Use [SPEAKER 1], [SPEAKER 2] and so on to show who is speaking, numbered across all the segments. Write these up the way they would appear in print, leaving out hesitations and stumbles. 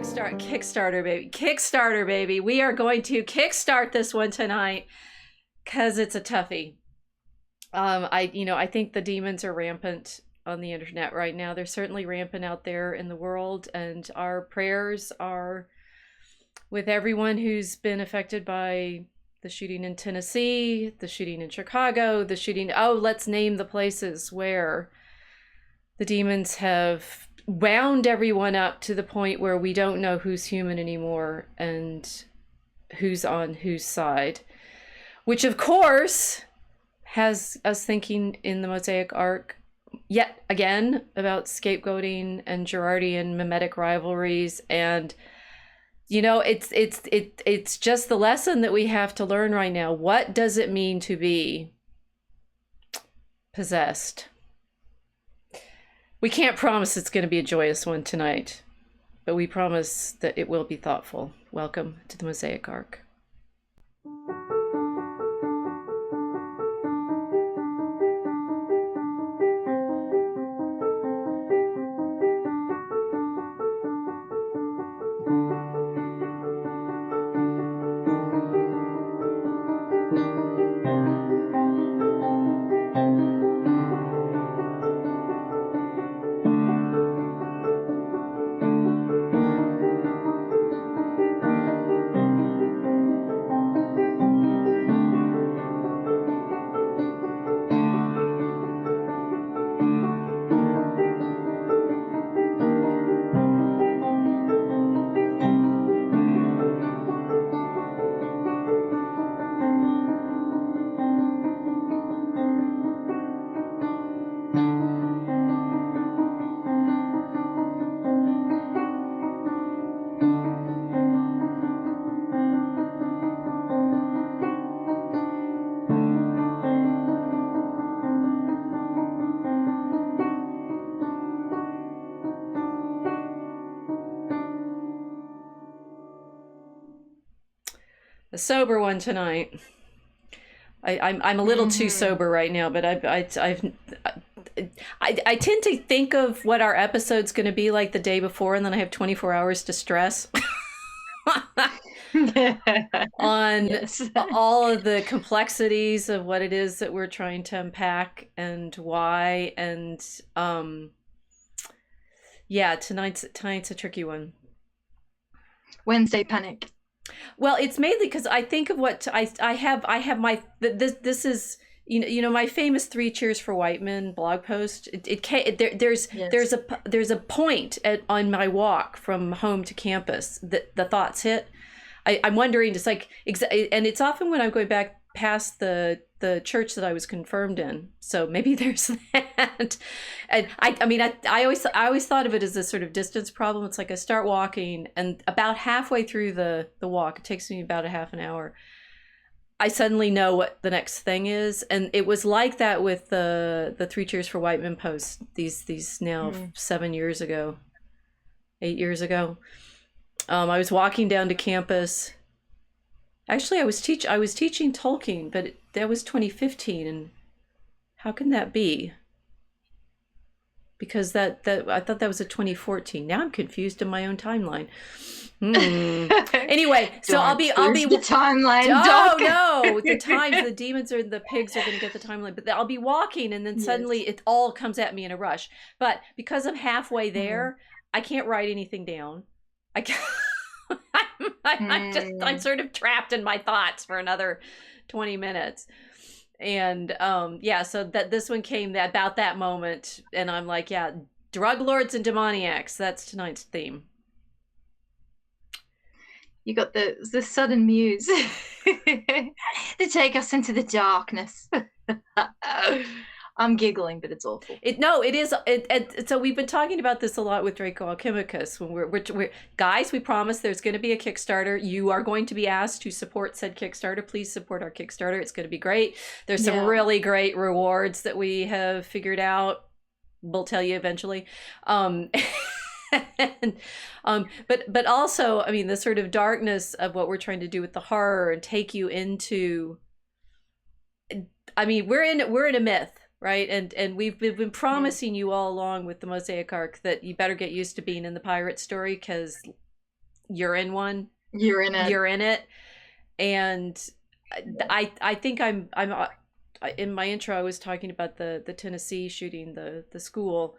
[SPEAKER 1] Kickstarter, baby. We are going to kickstart this one tonight because it's a toughie. I think the demons are rampant on the internet right now. They're certainly rampant out there in the world, and our prayers are with everyone who's been affected by the shooting in Tennessee, the shooting in Chicago, the shooting. Oh, let's name the places where the demons have wound everyone up to the point where we don't know who's human anymore and who's on whose side, which of course has us thinking in the Mosaic Ark yet again about scapegoating and Girardian mimetic rivalries. And it's just the lesson that we have to learn right now. What does it mean to be possessed? We can't promise it's going to be a joyous one tonight, but we promise that it will be thoughtful. Welcome to the Mosaic Ark. A sober one tonight. I'm a little too sober right now, but I tend to think of what our episode's going to be like the day before, and then I have 24 hours to stress on all of the complexities of what it is that we're trying to unpack and why. And tonight's a tricky one.
[SPEAKER 2] Wednesday panic.
[SPEAKER 1] Well, it's mainly because I think of what I have my this is my famous 3 Cheers for White Men blog post. There's a point on my walk from home to campus that the thoughts hit. I'm wondering, just like, and it's often when I'm going back past the church that I was confirmed in. So maybe there's that. And I always thought of it as a sort of distance problem. It's like I start walking, and about halfway through the walk, it takes me about a half an hour, I suddenly know what the next thing is. And it was like that with the 3 Cheers for White Men post these now 7 years ago, 8 years ago. I was walking down to campus. Actually, I was teaching Tolkien, but that was 2015, and how can that be? Because that I thought that was a 2014. Now I'm confused in my own timeline. Anyway, so I'll be
[SPEAKER 2] the timeline.
[SPEAKER 1] Oh no, the demons or the pigs are going to get the timeline, but I'll be walking, and then suddenly it all comes at me in a rush. But because I'm halfway there, I can't write anything down. I can't. I'm sort of trapped in my thoughts for another 20 minutes. And so that this one came about that moment, and I'm like, drug lords and demoniacs, that's tonight's theme.
[SPEAKER 2] You got the sudden muse to take us into the darkness. I'm giggling, but it's awful.
[SPEAKER 1] It is. So we've been talking about this a lot with Draco Alchemicus. When we're guys, we promise there's going to be a Kickstarter. You are going to be asked to support said Kickstarter. Please support our Kickstarter. It's going to be great. There's some really great rewards that we have figured out. We'll tell you eventually. But also, the sort of darkness of what we're trying to do with the horror and take you into. We're in a myth. Right. And we've been promising you all along with the Mosaic Ark that you better get used to being in the pirate story, because you're in one.
[SPEAKER 2] You're in it.
[SPEAKER 1] You're in it. And I think I'm in my intro I was talking about the Tennessee shooting, the school.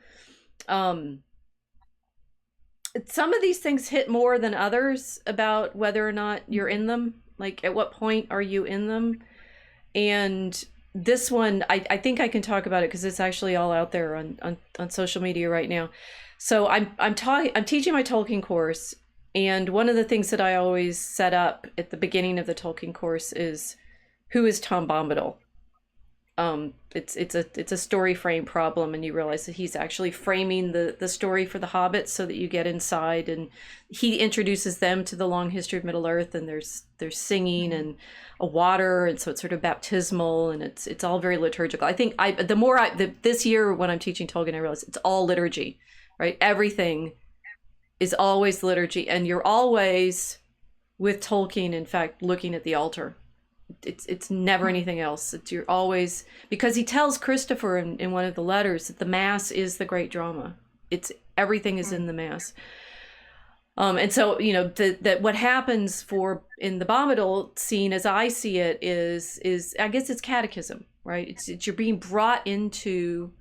[SPEAKER 1] Some of these things hit more than others about whether or not you're in them. Like, at what point are you in them? And this one, I think I can talk about it because it's actually all out there on social media right now. So I'm teaching my Tolkien course, and one of the things that I always set up at the beginning of the Tolkien course is, who is Tom Bombadil? It's a story frame problem, and you realize that he's actually framing the story for the hobbits so that you get inside, and he introduces them to the long history of Middle Earth, and there's singing and a water, and so it's sort of baptismal, and it's all very liturgical. I think this year when I'm teaching Tolkien, I realize it's all liturgy, right? Everything is always liturgy, and you're always, with Tolkien, in fact, looking at the altar. It's never anything else. You're always, because he tells Christopher in one of the letters that the Mass is the great drama. Everything is in the Mass. And so, you know, that what happens in the Bombadil scene, as I see it, is I guess it's catechism, right? It's you're being brought into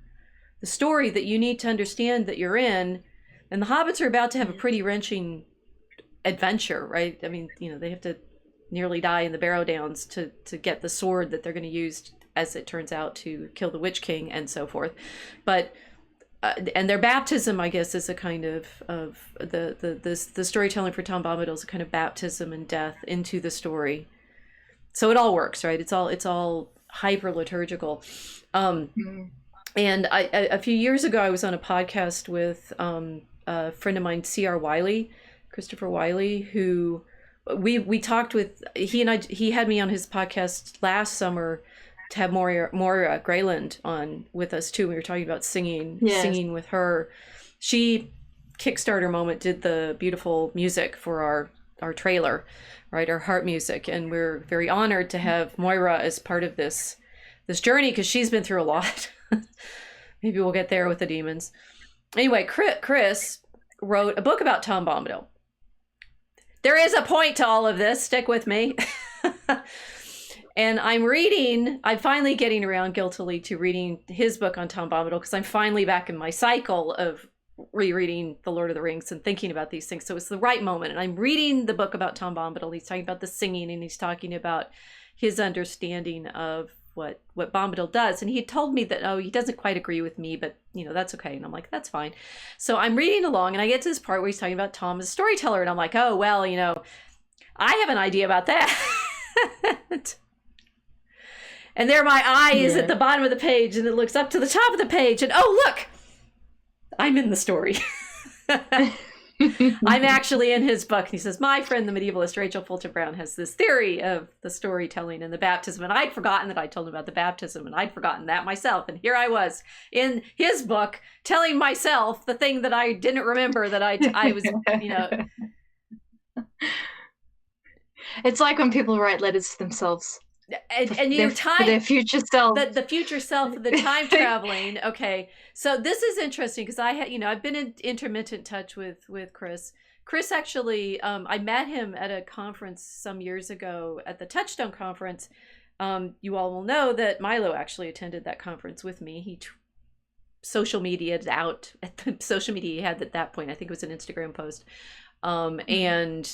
[SPEAKER 1] the story that you need to understand that you're in, and the hobbits are about to have a pretty wrenching adventure, right? I mean, you know, they have to nearly die in the Barrow Downs to get the sword that they're going to use, as it turns out, to kill the Witch King and so forth. But and their baptism, I guess, is a kind of the storytelling for Tom Bombadil is a kind of baptism and death into the story. So it all works, right? It's all hyper liturgical. And a few years ago, I was on a podcast with a friend of mine, C.R. Wiley, Christopher Wiley, who we talked with. He had me on his podcast last summer to have Moira Grayland on with us too. We were talking about singing with her. She, Kickstarter moment, did the beautiful music for our trailer, right? Our heart music, and we're very honored to have Moira as part of this journey, because she's been through a lot. Maybe we'll get there with the demons. Anyway, Chris wrote a book about Tom Bombadil. There is a point to all of this. Stick with me. And I'm finally getting around guiltily to reading his book on Tom Bombadil, because I'm finally back in my cycle of rereading The Lord of the Rings and thinking about these things. So it's the right moment. And I'm reading the book about Tom Bombadil. He's talking about the singing, and he's talking about his understanding of what Bombadil does. And he told me that, he doesn't quite agree with me, but you know, that's okay. And I'm like, that's fine. So I'm reading along, and I get to this part where he's talking about Tom as a storyteller, and I'm like, oh, well, you know, I have an idea about that. And there my eye is at the bottom of the page, and it looks up to the top of the page, and oh, look, I'm in the story. I'm actually in his book. And he says, my friend, the medievalist Rachel Fulton Brown, has this theory of the storytelling and the baptism. And I'd forgotten that I told him about the baptism, and I'd forgotten that myself. And here I was in his book telling myself the thing that I didn't remember that I was, you know.
[SPEAKER 2] It's like when people write letters to themselves.
[SPEAKER 1] And your time,
[SPEAKER 2] for their future self,
[SPEAKER 1] the future self, the time traveling. Okay, so this is interesting, because I've been in intermittent touch with Chris. Chris actually, I met him at a conference some years ago, at the Touchstone conference. You all will know that Milo actually attended that conference with me. He social media'd out at the social media he had at that point. I think it was an Instagram post. And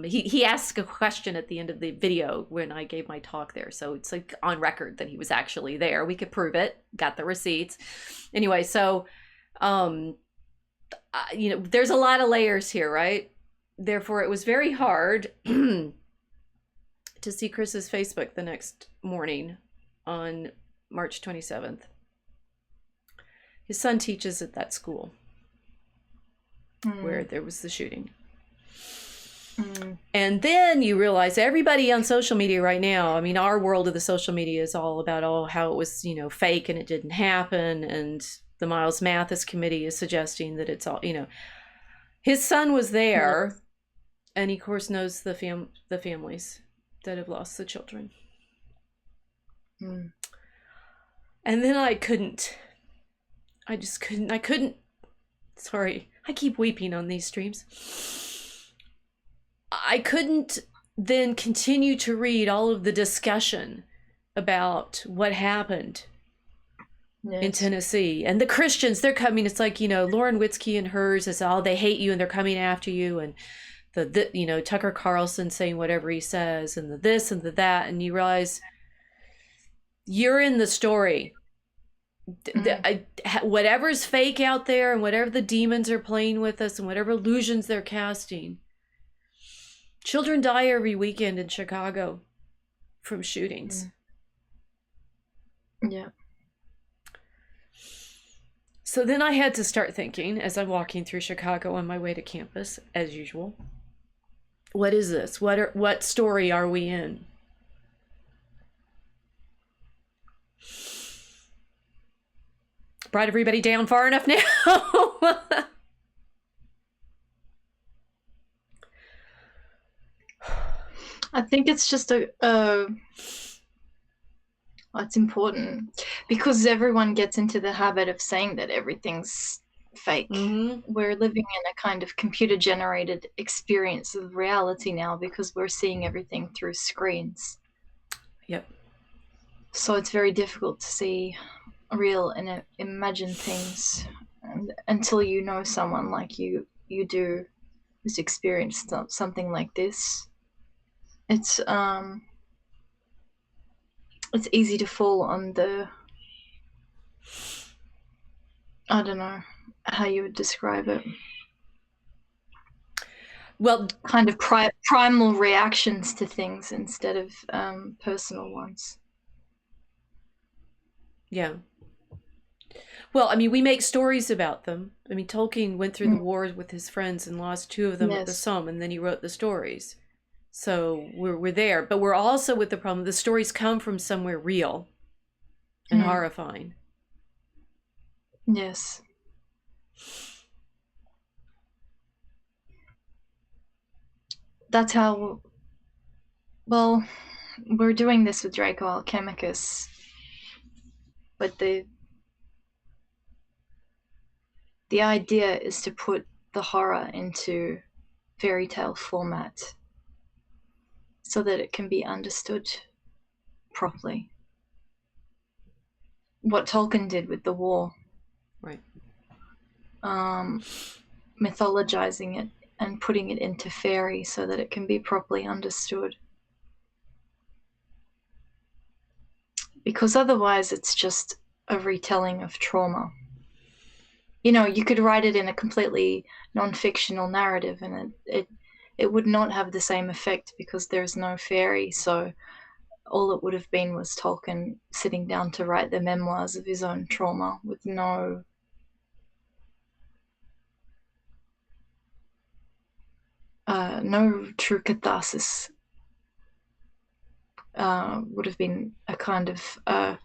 [SPEAKER 1] he asked a question at the end of the video when I gave my talk there. So it's like on record that he was actually there. We could prove it, got the receipts. Anyway, so, there's a lot of layers here, right? Therefore, it was very hard to see Chris's Facebook the next morning on March 27th. His son teaches at that school where there was the shooting. And then you realize everybody on social media right now, I mean, our world of the social media is all about, how it was, fake and it didn't happen. And the Miles Mathis committee is suggesting that it's all, his son was there, and he, of course, knows the families that have lost the children. And then I couldn't. Sorry, I keep weeping on these streams. I couldn't then continue to read all of the discussion about what happened in Tennessee. And the Christians, they're coming, it's like, Lauren Witzke and hers is all, they hate you and they're coming after you. And the Tucker Carlson saying whatever he says, and the this and the that. And you realize you're in the story. Whatever's fake out there and whatever the demons are playing with us and whatever illusions they're casting. Children die every weekend in Chicago from shootings.
[SPEAKER 2] Yeah.
[SPEAKER 1] So then I had to start thinking as I'm walking through Chicago on my way to campus, as usual. What is this? What story are we in? Brought everybody down far enough now?
[SPEAKER 2] I think it's just it's important because everyone gets into the habit of saying that everything's fake. We're living in a kind of computer-generated experience of reality now because we're seeing everything through screens.
[SPEAKER 1] Yep. So
[SPEAKER 2] it's very difficult to see real and imagine things until you know someone like you do who's experienced something like this. It's easy to fall on the, I don't know how you would describe it.
[SPEAKER 1] Well,
[SPEAKER 2] kind of primal reactions to things instead of personal ones.
[SPEAKER 1] Yeah. Well, I mean, we make stories about them. I mean, Tolkien went through the wars with his friends and lost 2 of them at the Somme, and then he wrote the stories. So we're there, but we're also with the problem. The stories come from somewhere real and horrifying.
[SPEAKER 2] Yes. That's how, well, we're doing this with Draco Alchemicus, but the idea is to put the horror into fairy tale format so that it can be understood properly. What Tolkien did with the war.
[SPEAKER 1] Right.
[SPEAKER 2] Mythologizing it and putting it into fairy so that it can be properly understood. Because otherwise it's just a retelling of trauma. You could write it in a completely non-fictional narrative and it would not have the same effect because there's no fairy. So all it would have been was Tolkien sitting down to write the memoirs of his own trauma with no true catharsis. Would have been a kind of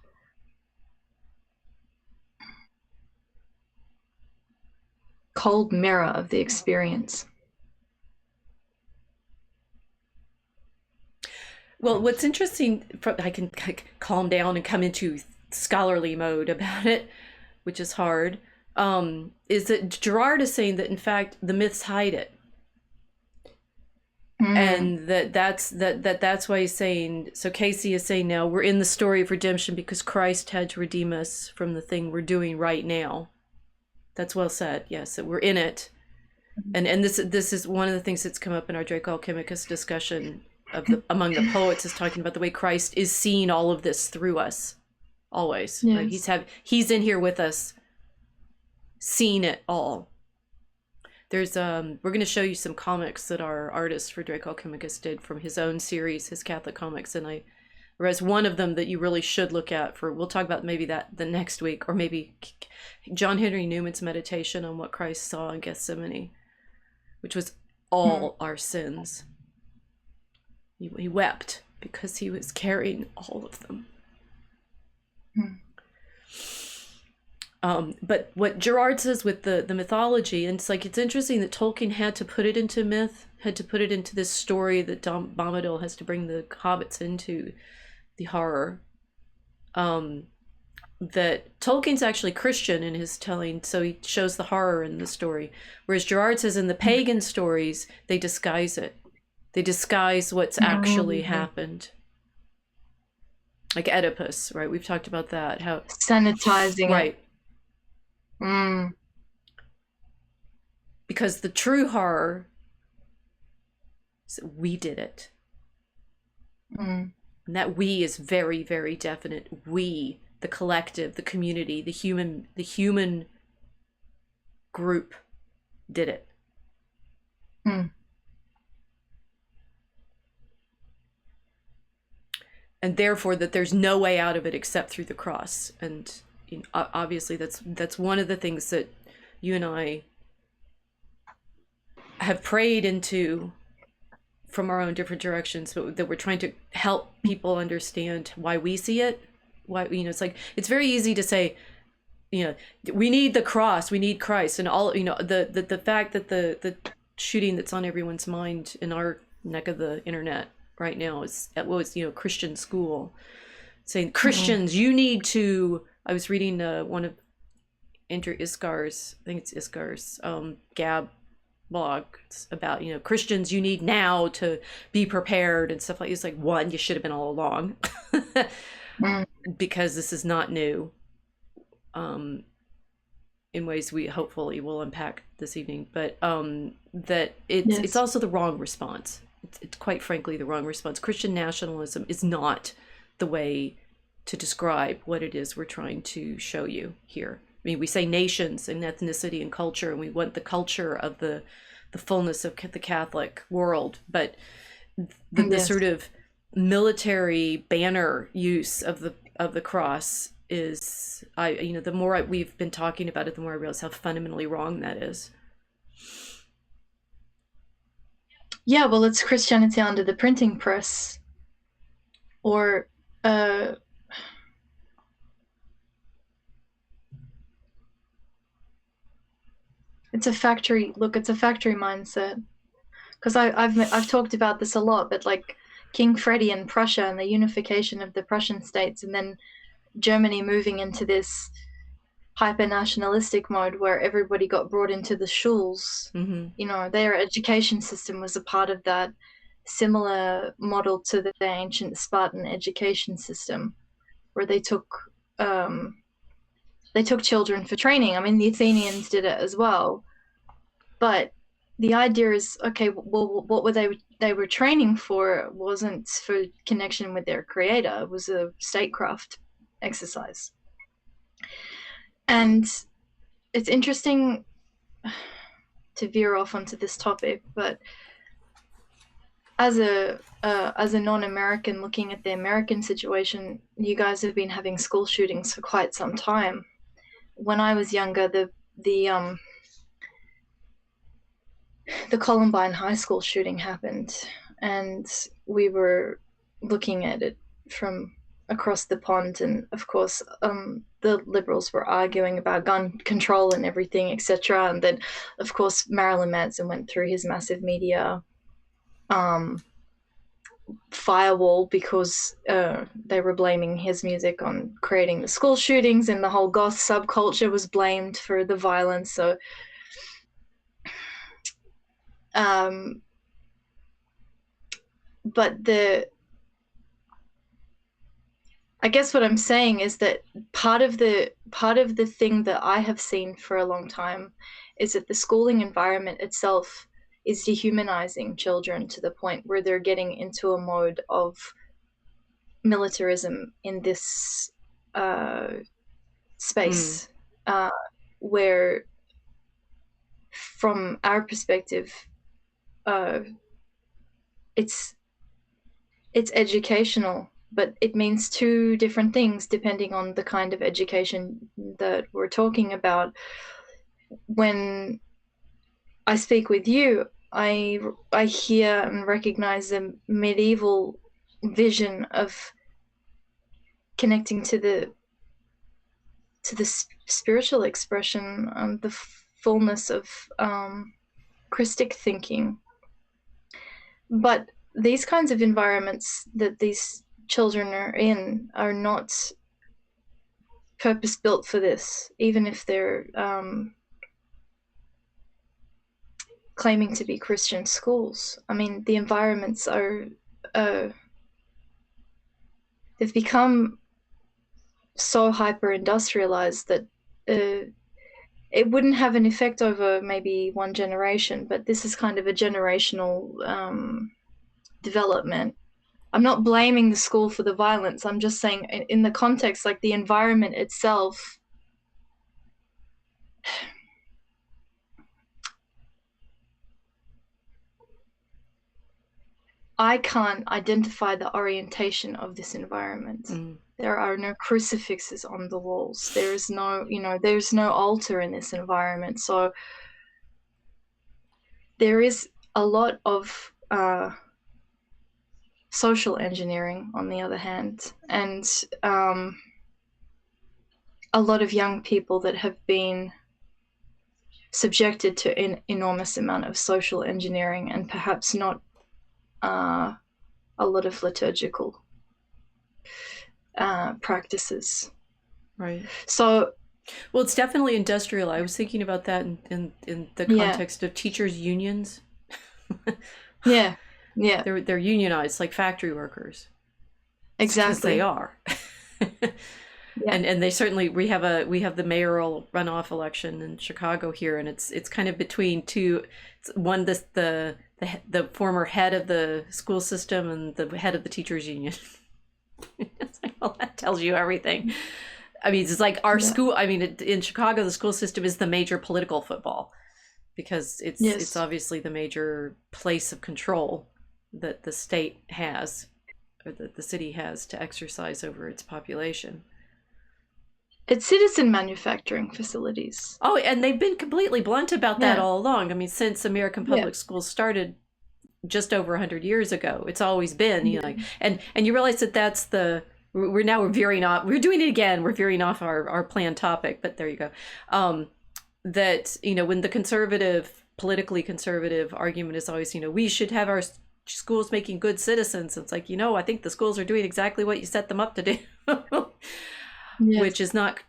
[SPEAKER 2] cold mirror of the experience.
[SPEAKER 1] Well, what's interesting, I can calm down and come into scholarly mode about it, which is hard, is that Girard is saying that, in fact, the myths hide it. And that's why he's saying, so Casey is saying now, we're in the story of redemption because Christ had to redeem us from the thing we're doing right now. That's well said, yes, that we're in it. And this is one of the things that's come up in our Draco Alchemicus discussion among the poets, is talking about the way Christ is seeing all of this through us, always. Yes. Right? He's in here with us, seeing it all. There's we're going to show you some comics that our artist for Draco Alchemicus did from his own series, his Catholic comics, and I read one of them that you really should look at for. We'll talk about maybe that the next week, or maybe John Henry Newman's meditation on what Christ saw in Gethsemane, which was all our sins. He wept because he was carrying all of them. But what Girard says with the mythology, and it's interesting that Tolkien had to put it into myth, had to put it into this story that Bombadil has to bring the hobbits into, the horror. That Tolkien's actually Christian in his telling, so he shows the horror in the story. Whereas Girard says in the pagan stories, they disguise it. They disguise what's actually happened. Like Oedipus, right? We've talked about that. How
[SPEAKER 2] sanitizing
[SPEAKER 1] right.
[SPEAKER 2] it.
[SPEAKER 1] Because the true horror is we did it. And that we is very, very definite. We, the collective, the community, the human group did it. And therefore that there's no way out of it except through the cross. And obviously that's one of the things that you and I have prayed into from our own different directions, but that we're trying to help people understand why we see it. Why, it's like, it's very easy to say, we need the cross, we need Christ, and all, the fact that the shooting that's on everyone's mind in our neck of the internet right now is Christian school saying Christians, you need to. I was reading one of Andrew Iskar's, I think it's Iskar's Gab blog. It's about Christians, you need now to be prepared and stuff like. It's like, one, you should have been all along, because this is not new. In ways we hopefully will unpack this evening, but that it's also the wrong response. It's quite frankly the wrong response. Christian nationalism is not the way to describe what it is we're trying to show you here. I mean, we say nations and ethnicity and culture, and we want the culture of the fullness of the Catholic world, but the sort of military banner use of the cross is, the more we've been talking about it, the more I realize how fundamentally wrong that is.
[SPEAKER 2] Yeah, well, it's Christianity under the printing press, or it's a factory. Look, it's a factory mindset. Because I've talked about this a lot, but like King Freddy and Prussia and the unification of the Prussian states, and then Germany moving into this hyper-nationalistic mode where everybody got brought into the schuls. Their education system was a part of that similar model to the ancient Spartan education system, where they took children for training. I mean, the Athenians did it as well, but the idea is, okay, well, what were they were training for wasn't for connection with their creator. It was a statecraft exercise. And it's interesting to veer off onto this topic, but as a non-American looking at the American situation, you guys have been having school shootings for quite some time. When I was younger, the Columbine High School shooting happened, and we were looking at it from across the pond, and of course the liberals were arguing about gun control and everything, etc. And then of course Marilyn Manson went through his massive media firewall because they were blaming his music on creating the school shootings, and the whole goth subculture was blamed for the violence. So but I guess what I'm saying is that part of the thing that I have seen for a long time is that the schooling environment itself is dehumanizing children to the point where they're getting into a mode of militarism in this space, where from our perspective, it's educational, but it means two different things depending on the kind of education that we're talking about. When I speak with you, I hear and recognize the medieval vision of connecting to the spiritual expression and the fullness of Christic thinking. But these kinds of environments that these children are in are not purpose-built for this, even if they're claiming to be Christian schools. I mean, the environments are, they've become so hyper-industrialized that it wouldn't have an effect over maybe one generation, but this is kind of a generational development. I'm not blaming the school for the violence. I'm just saying in the context, like the environment itself, I can't identify the orientation of this environment. There are no crucifixes on the walls. There is no, there's no altar in this environment. So there is a lot of social engineering, on the other hand, and a lot of young people that have been subjected to an enormous amount of social engineering, and perhaps not a lot of liturgical practices.
[SPEAKER 1] Right.
[SPEAKER 2] So,
[SPEAKER 1] well, it's definitely industrial. I was thinking about that in the context of teachers' unions.
[SPEAKER 2] Yeah.
[SPEAKER 1] They're unionized like factory workers.
[SPEAKER 2] Exactly.
[SPEAKER 1] Because they are.
[SPEAKER 2] Yeah.
[SPEAKER 1] And they certainly, we have the mayoral runoff election in Chicago here, and it's kind of between two. One, the former head of the school system and the head of the teachers union. It's like, well, that tells you everything. I mean, it's like our school. I mean, in Chicago, the school system is the major political football, because it's obviously the major place of control that the state has, or that the city has, to exercise over its population.
[SPEAKER 2] It's citizen manufacturing facilities.
[SPEAKER 1] Oh, and they've been completely blunt about that all along. I mean, since American public schools started just over 100 years ago, it's always been, and you realize that we're veering off. We're doing it again. We're veering off our planned topic, but there you go. That, when the politically conservative argument is always, we should have our schools making good citizens. It's like, I think the schools are doing exactly what you set them up to do. Which is not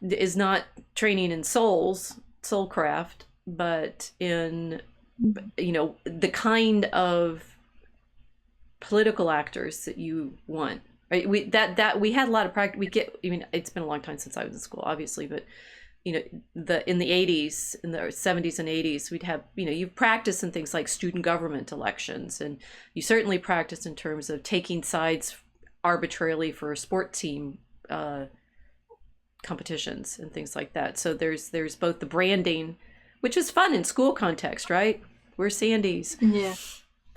[SPEAKER 1] training in soulcraft, but in the kind of political actors that you want. Right? We had a lot of practice. It's been a long time since I was in school, obviously, but in the 80s, in the 70s and 80s, we'd have, you practice in things like student government elections, and you certainly practice in terms of taking sides arbitrarily for a sport team competitions and things like that. So there's both the branding, which is fun in school context, right? We're Sandies.
[SPEAKER 2] Yeah.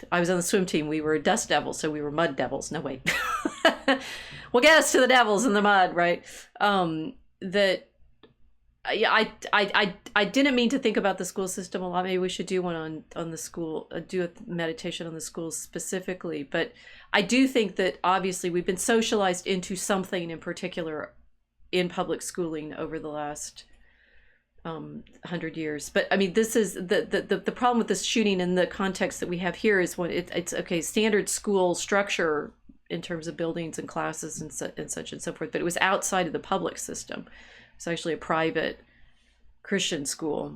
[SPEAKER 1] I was on the swim team. We were dust devils, so we were mud devils. No, wait. Well, get us to the devils in the mud, right? That I didn't mean to think about the school system a lot. Maybe we should do one on the school, do a meditation on the schools specifically. But I do think that obviously we've been socialized into something in particular in public schooling over the last 100 years. But I mean, this is the problem with this shooting in the context that we have here is when it's okay, standard school structure in terms of buildings and classes and such and so forth, but it was outside of the public system. It's actually a private Christian school.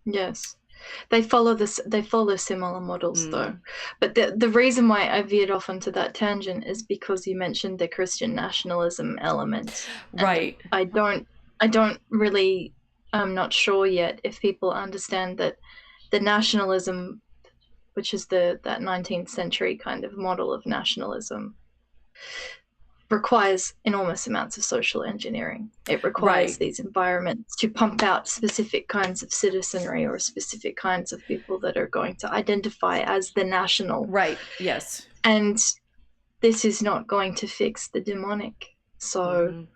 [SPEAKER 2] Yes. They follow similar models though. But the reason why I veered off onto that tangent is because you mentioned the Christian nationalism element.
[SPEAKER 1] Right.
[SPEAKER 2] I don't really, I'm not sure yet if people understand that the nationalism, which is that 19th century kind of model of nationalism, requires enormous amounts of social engineering. It requires these environments to pump out specific kinds of citizenry or specific kinds of people that are going to identify as the national.
[SPEAKER 1] Right, yes.
[SPEAKER 2] And this is not going to fix the demonic. So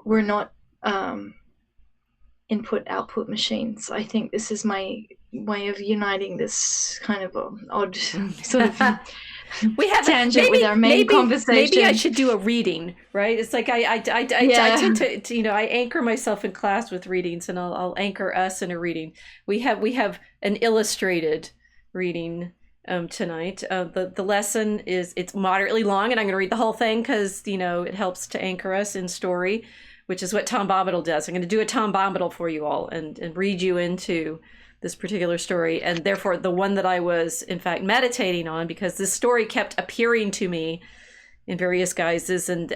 [SPEAKER 2] we're not input-output machines. I think this is my way of uniting this kind of odd sort of
[SPEAKER 1] we have
[SPEAKER 2] tangent with our main conversation.
[SPEAKER 1] Maybe I should do a reading, right? It's like I tend to I anchor myself in class with readings, and I'll anchor us in a reading. We have an illustrated reading tonight. The lesson it's moderately long, and I'm going to read the whole thing because it helps to anchor us in story. which is what Tom Bombadil does. I'm going to do a Tom Bombadil for you all and read you into this particular story. And therefore, the one that I was, in fact, meditating on, because this story kept appearing to me in various guises. And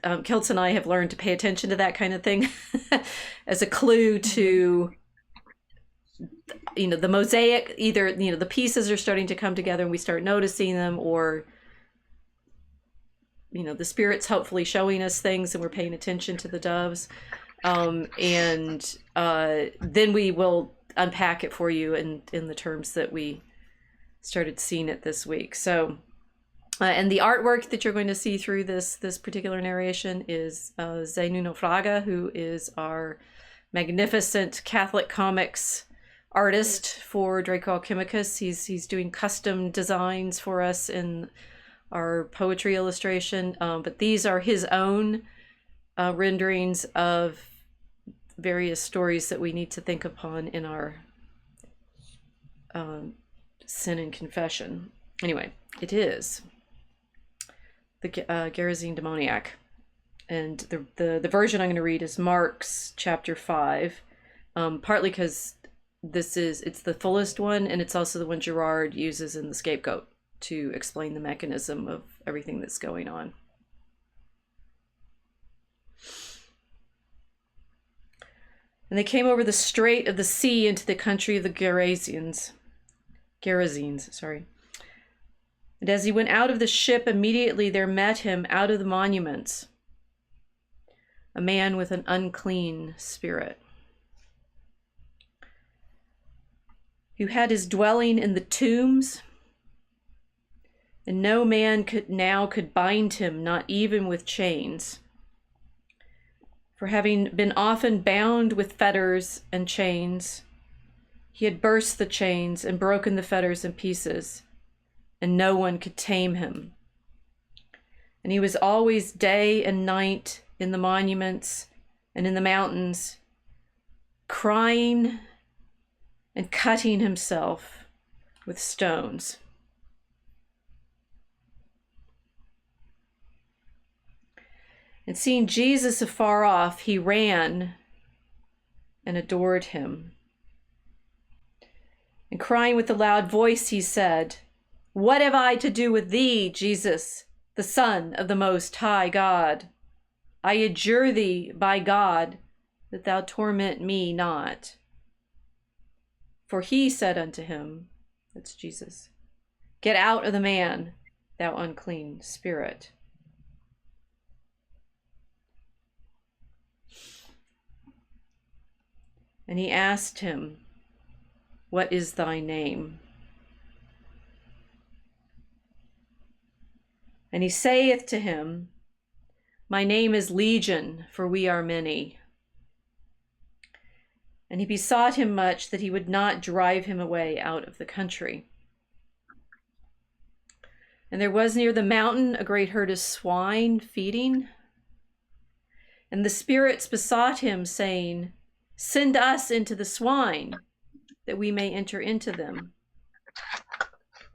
[SPEAKER 1] Kiltz and I have learned to pay attention to that kind of thing as a clue to, the mosaic. Either, the pieces are starting to come together and we start noticing them, or the Spirit's hopefully showing us things and we're paying attention to the doves. Then we will unpack it for you in the terms that we started seeing it this week. So, and the artwork that you're going to see through this particular narration is Zé Nuno Fraga, who is our magnificent Catholic comics artist for Draco Alchemicus. He's doing custom designs for us in our poetry illustration, but these are his own renderings of various stories that we need to think upon in our sin and confession. Anyway, it is the Girardian Demoniac, and the version I'm going to read is Mark's chapter 5, partly because it's the fullest one, and it's also the one Girard uses in the Scapegoat to explain the mechanism of everything that's going on. And they came over the strait of the sea into the country of the Gerasenes. And as he went out of the ship, immediately there met him out of the monuments a man with an unclean spirit, who had his dwelling in the tombs, and no man could bind him, not even with chains. For having been often bound with fetters and chains, he had burst the chains and broken the fetters in pieces, and no one could tame him. And he was always day and night in the monuments and in the mountains, crying and cutting himself with stones. And seeing Jesus afar off, he ran and adored him. And crying with a loud voice, he said, "What have I to do with thee, Jesus, the Son of the Most High God? I adjure thee by God that thou torment me not." For he said unto him, that's Jesus, "Get out of the man, thou unclean spirit." And he asked him, "What is thy name?" And he saith to him, "My name is Legion, for we are many." And he besought him much that he would not drive him away out of the country. And there was near the mountain a great herd of swine feeding. And the spirits besought him, saying, "Send us into the swine, that we may enter into them."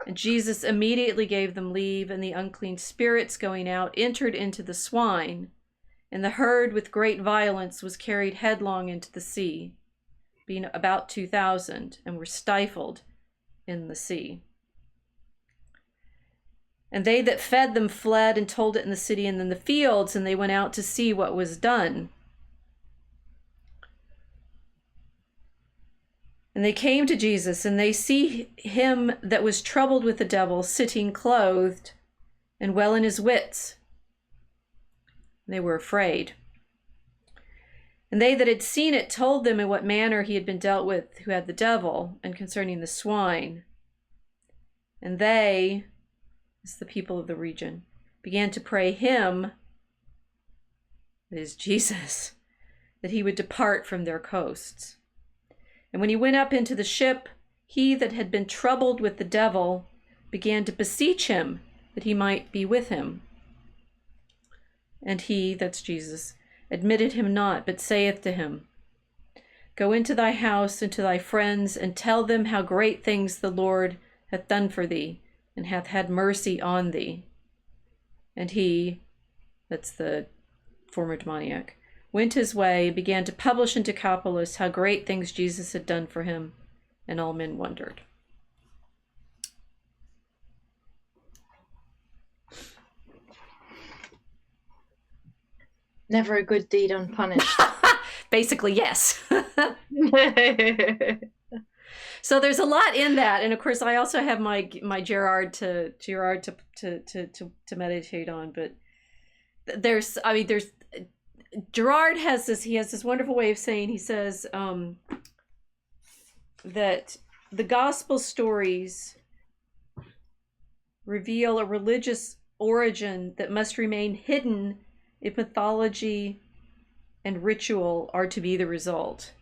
[SPEAKER 1] And Jesus immediately gave them leave, and the unclean spirits going out entered into the swine, and the herd with great violence was carried headlong into the sea, being about 2,000, and were stifled in the sea. And they that fed them fled and told it in the city and in the fields, and they went out to see what was done. And they came to Jesus, and they see him that was troubled with the devil sitting clothed and well in his wits. And they were afraid. And they that had seen it told them in what manner he had been dealt with who had the devil, and concerning the swine. And they, as the people of the region, began to pray him, that is Jesus, that he would depart from their coasts. And when he went up into the ship, he that had been troubled with the devil began to beseech him that he might be with him. And he, that's Jesus, admitted him not, but saith to him, "Go into thy house and to thy friends, and tell them how great things the Lord hath done for thee, and hath had mercy on thee." And he, that's the former demoniac, went his way and began to publish in Decapolis how great things Jesus had done for him, and all men wondered.
[SPEAKER 2] Never a good deed unpunished.
[SPEAKER 1] Basically, yes. So there's a lot in that, and of course, I also have my Girard to meditate on. But there's Girard has this wonderful way of saying. He says that the gospel stories reveal a religious origin that must remain hidden if mythology and ritual are to be the result.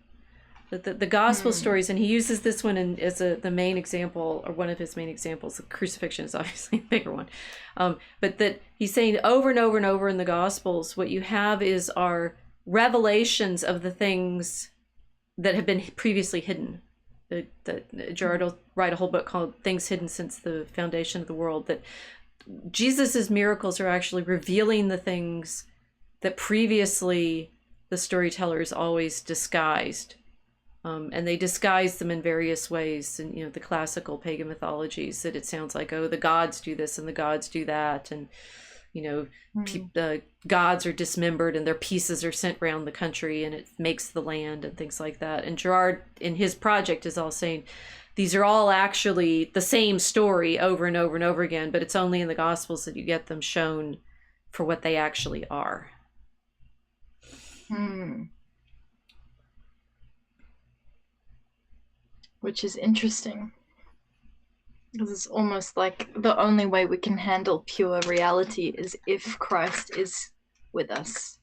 [SPEAKER 1] The gospel stories, and he uses this one as the main example, or one of his main examples. The crucifixion is obviously a bigger one, but that he's saying over and over and over in the gospels, what you have are revelations of the things that have been previously hidden. Girard will write a whole book called "Things Hidden Since the Foundation of the World." That Jesus's miracles are actually revealing the things that previously the storytellers always disguised. And they disguise them in various ways. And, the classical pagan mythologies, that it sounds like, oh, the gods do this and the gods do that. And, the gods are dismembered and their pieces are sent around the country and it makes the land and things like that. And Girard, in his project, is all saying, these are all actually the same story over and over and over again, but it's only in the Gospels that you get them shown for what they actually are.
[SPEAKER 2] Which is interesting, because it's almost like the only way we can handle pure reality is if Christ is with us.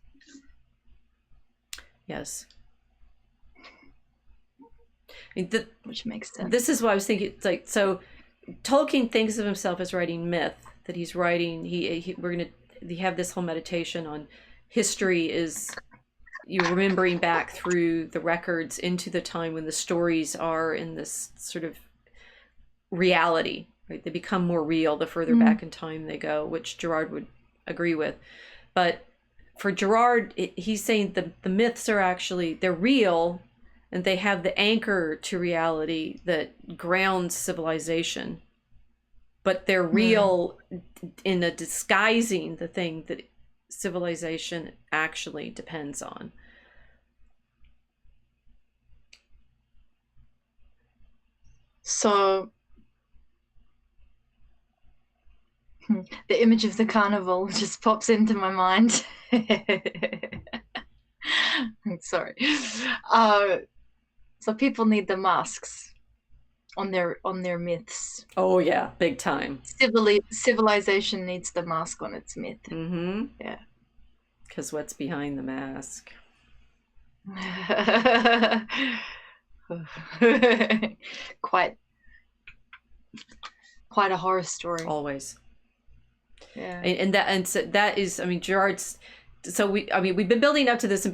[SPEAKER 1] Yes.
[SPEAKER 2] Which makes sense.
[SPEAKER 1] This is why I was thinking, it's like, so Tolkien thinks of himself as writing myth, that he's writing, we have this whole meditation on history is you're remembering back through the records into the time when the stories are in this sort of reality, right? They become more real the further back in time they go, which Girard would agree with. But for Girard, he's saying the myths are actually, they're real, and they have the anchor to reality that grounds civilization. But they're real in a disguising the thing that civilization actually depends on.
[SPEAKER 2] So the image of the carnival just pops into my mind. I'm sorry. So people need the masks on their myths.
[SPEAKER 1] Oh yeah, big time.
[SPEAKER 2] Civilization needs the mask on its myth. Yeah.
[SPEAKER 1] Because what's behind the mask?
[SPEAKER 2] Quite a horror story.
[SPEAKER 1] Always.
[SPEAKER 2] Yeah.
[SPEAKER 1] And so that is, Girard's. So we've been building up to this, and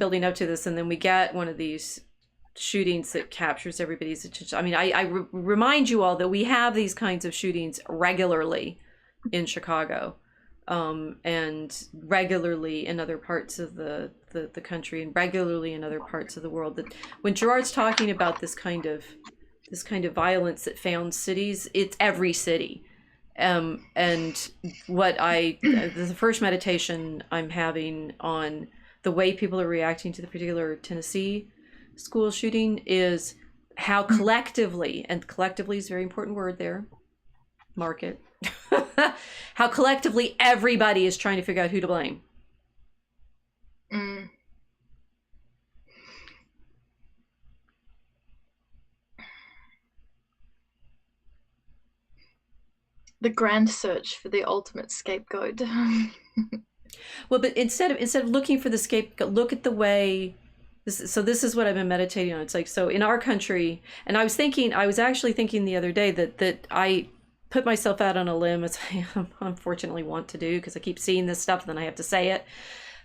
[SPEAKER 1] then we get one of these shootings that captures everybody's attention. I remind you all that we have these kinds of shootings regularly in Chicago, and regularly in other parts of the country, and regularly in other parts of the world. That when Girard's talking about this kind of violence that founds cities, it's every city. And what the first meditation I'm having on the way people are reacting to the particular Tennessee school shooting is how collectively, and collectively is a very important word there, mark it, how collectively everybody is trying to figure out who to blame.
[SPEAKER 2] The grand search for the ultimate scapegoat.
[SPEAKER 1] Well, but instead of looking for the scapegoat, look at the way. This is what I've been meditating on. It's like, so in our country, and I was actually thinking the other day that I put myself out on a limb, as I unfortunately want to do, because I keep seeing this stuff and then I have to say it.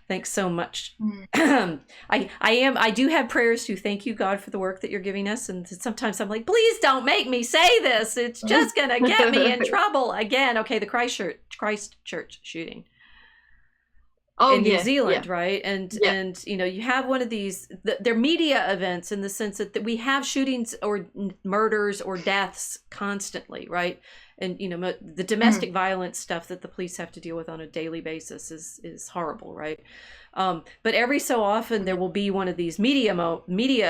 [SPEAKER 1] Thanks so much. I do have prayers to thank you, God, for the work that you're giving us. And sometimes I'm like, please don't make me say this. It's just going to get me in trouble again. Okay, the Christchurch shooting. in New Zealand, right? And you know, you have one of these, they're media events in the sense that we have shootings or murders or deaths constantly, right? And you know, the domestic violence stuff that the police have to deal with on a daily basis is horrible, right? But every so often there will be one of these media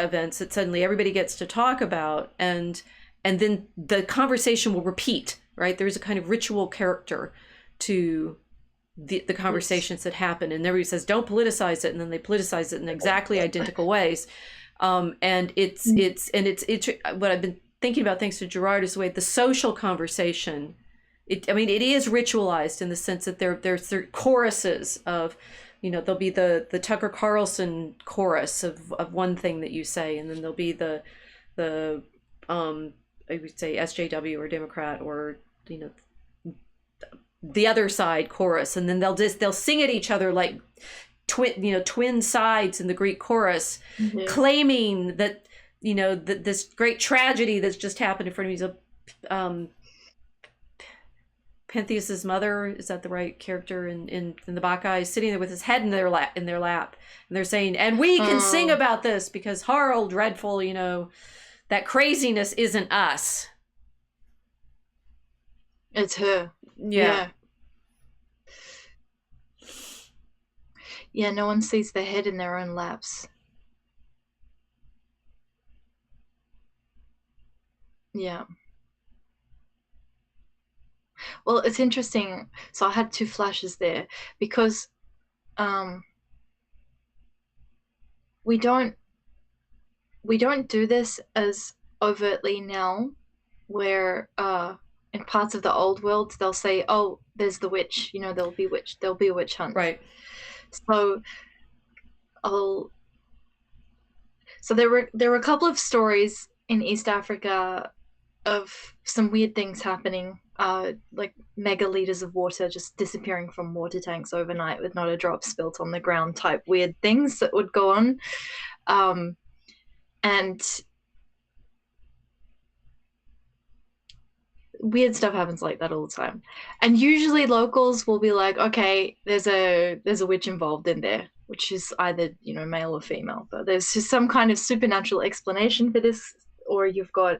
[SPEAKER 1] events that suddenly everybody gets to talk about, and then the conversation will repeat, right? There's a kind of ritual character to the conversations that happen, and everybody says don't politicize it, and then they politicize it in exactly identical ways. And it's what I've been thinking about, thanks to Girard, is the way the social conversation, I mean, it is ritualized in the sense that there's choruses of, you know, there'll be the Tucker Carlson chorus of one thing that you say, and then there'll be the I would say SJW or Democrat, or you know, the other side chorus, and then they'll sing at each other like twin sides in the Greek chorus, claiming that, you know, that this great tragedy that's just happened in front of me. Pentheus's mother, is that the right character in the Bacchae, is sitting there with his head in their lap, and they're saying, and we can sing about this because horrible, dreadful, you know, that craziness isn't us.
[SPEAKER 2] It's her.
[SPEAKER 1] Yeah.
[SPEAKER 2] Yeah, no one sees the head in their own laps. Yeah. Well, it's interesting. So I had two flashes there because we don't do this as overtly now, where in parts of the old world they'll say, oh, there's the witch, you know, there'll be a witch hunt,
[SPEAKER 1] right?
[SPEAKER 2] So there were a couple of stories in East Africa of some weird things happening, like mega liters of water just disappearing from water tanks overnight with not a drop spilt on the ground type weird things that would go on. And weird stuff happens like that all the time. And usually locals will be like, okay, there's a witch involved in there, which is either, you know, male or female, but there's just some kind of supernatural explanation for this, or you've got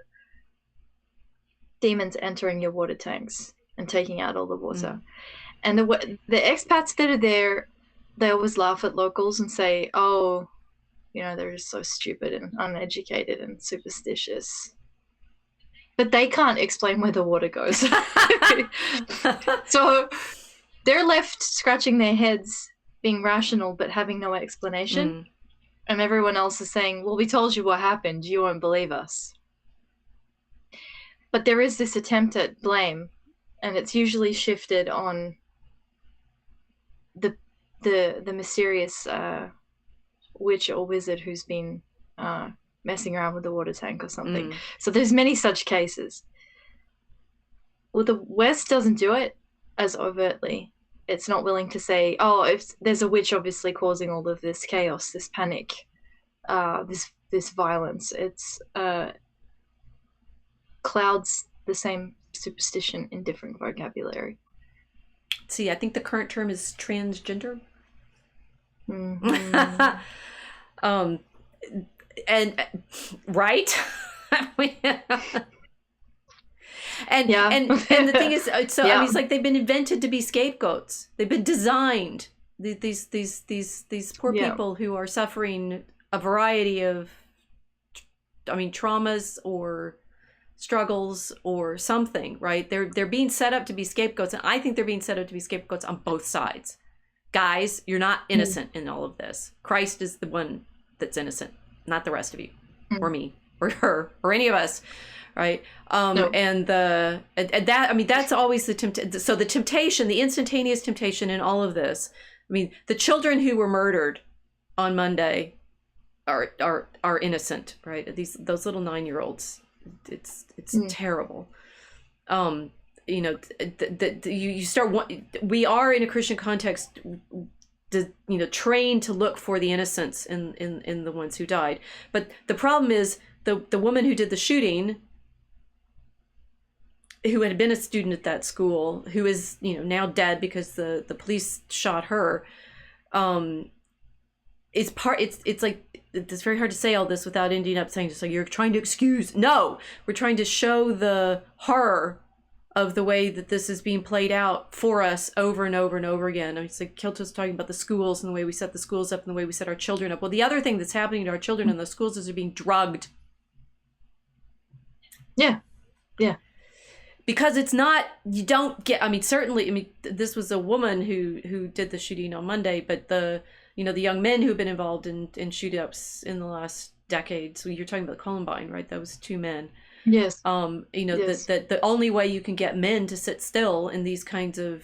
[SPEAKER 2] demons entering your water tanks and taking out all the water. And the expats that are there, they always laugh at locals and say, oh, you know, they're just so stupid and uneducated and superstitious. But they can't explain where the water goes. So they're left scratching their heads, being rational, but having no explanation. And everyone else is saying, well, we told you what happened. You won't believe us. But there is this attempt at blame, and it's usually shifted on the mysterious witch or wizard who's been messing around with the water tank or something. So there's many such cases. Well, the West doesn't do it as overtly. It's not willing to say, oh, if there's a witch obviously causing all of this chaos, this panic, this violence. It's clouds the same superstition in different vocabulary.
[SPEAKER 1] See, I think the current term is transgender. And right. And the thing is, so I mean, it's like they've been invented to be scapegoats. They've been designed. These poor people who are suffering a variety of, I mean, traumas or struggles or something, right? They're being set up to be scapegoats, and I think they're being set up to be scapegoats on both sides. Guys, you're not innocent in all of this. Christ is the one that's innocent, not the rest of you, or me, or her, or any of us, right? No. And that, I mean, that's always the temptation. So the temptation, the instantaneous temptation in all of this. I mean, the children who were murdered on Monday are innocent, right? Those little 9-year-olds. It's terrible. You know, you start. We are in a Christian context, trained to look for the innocence in the ones who died. But the problem is the woman who did the shooting, who had been a student at that school, who is now dead because the police shot her. is part. It's like, it's very hard to say all this without ending up saying just like, you're trying to excuse. No, we're trying to show the horror of the way that this is being played out for us over and over and over again. I mean, it's like Kilto's talking about the schools and the way we set the schools up and the way we set our children up. Well, the other thing that's happening to our children in those schools is they're being drugged.
[SPEAKER 2] Yeah. Yeah.
[SPEAKER 1] Because it's not, you don't get, I mean, certainly, I mean, this was a woman who did the shooting on Monday, but the young men who've been involved in shoot-ups in the last decade. So you're talking about Columbine, right? That was 2 men.
[SPEAKER 2] Yes.
[SPEAKER 1] Yes. That the only way you can get men to sit still in these kinds of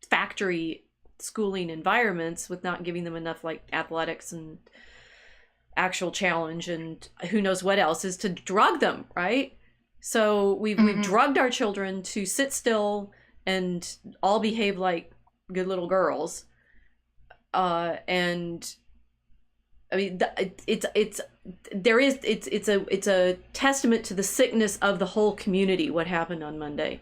[SPEAKER 1] factory schooling environments with not giving them enough like athletics and actual challenge and who knows what else is to drug them, right? So we've drugged our children to sit still and all behave like good little girls, and I mean, it's a testament to the sickness of the whole community, what happened on Monday.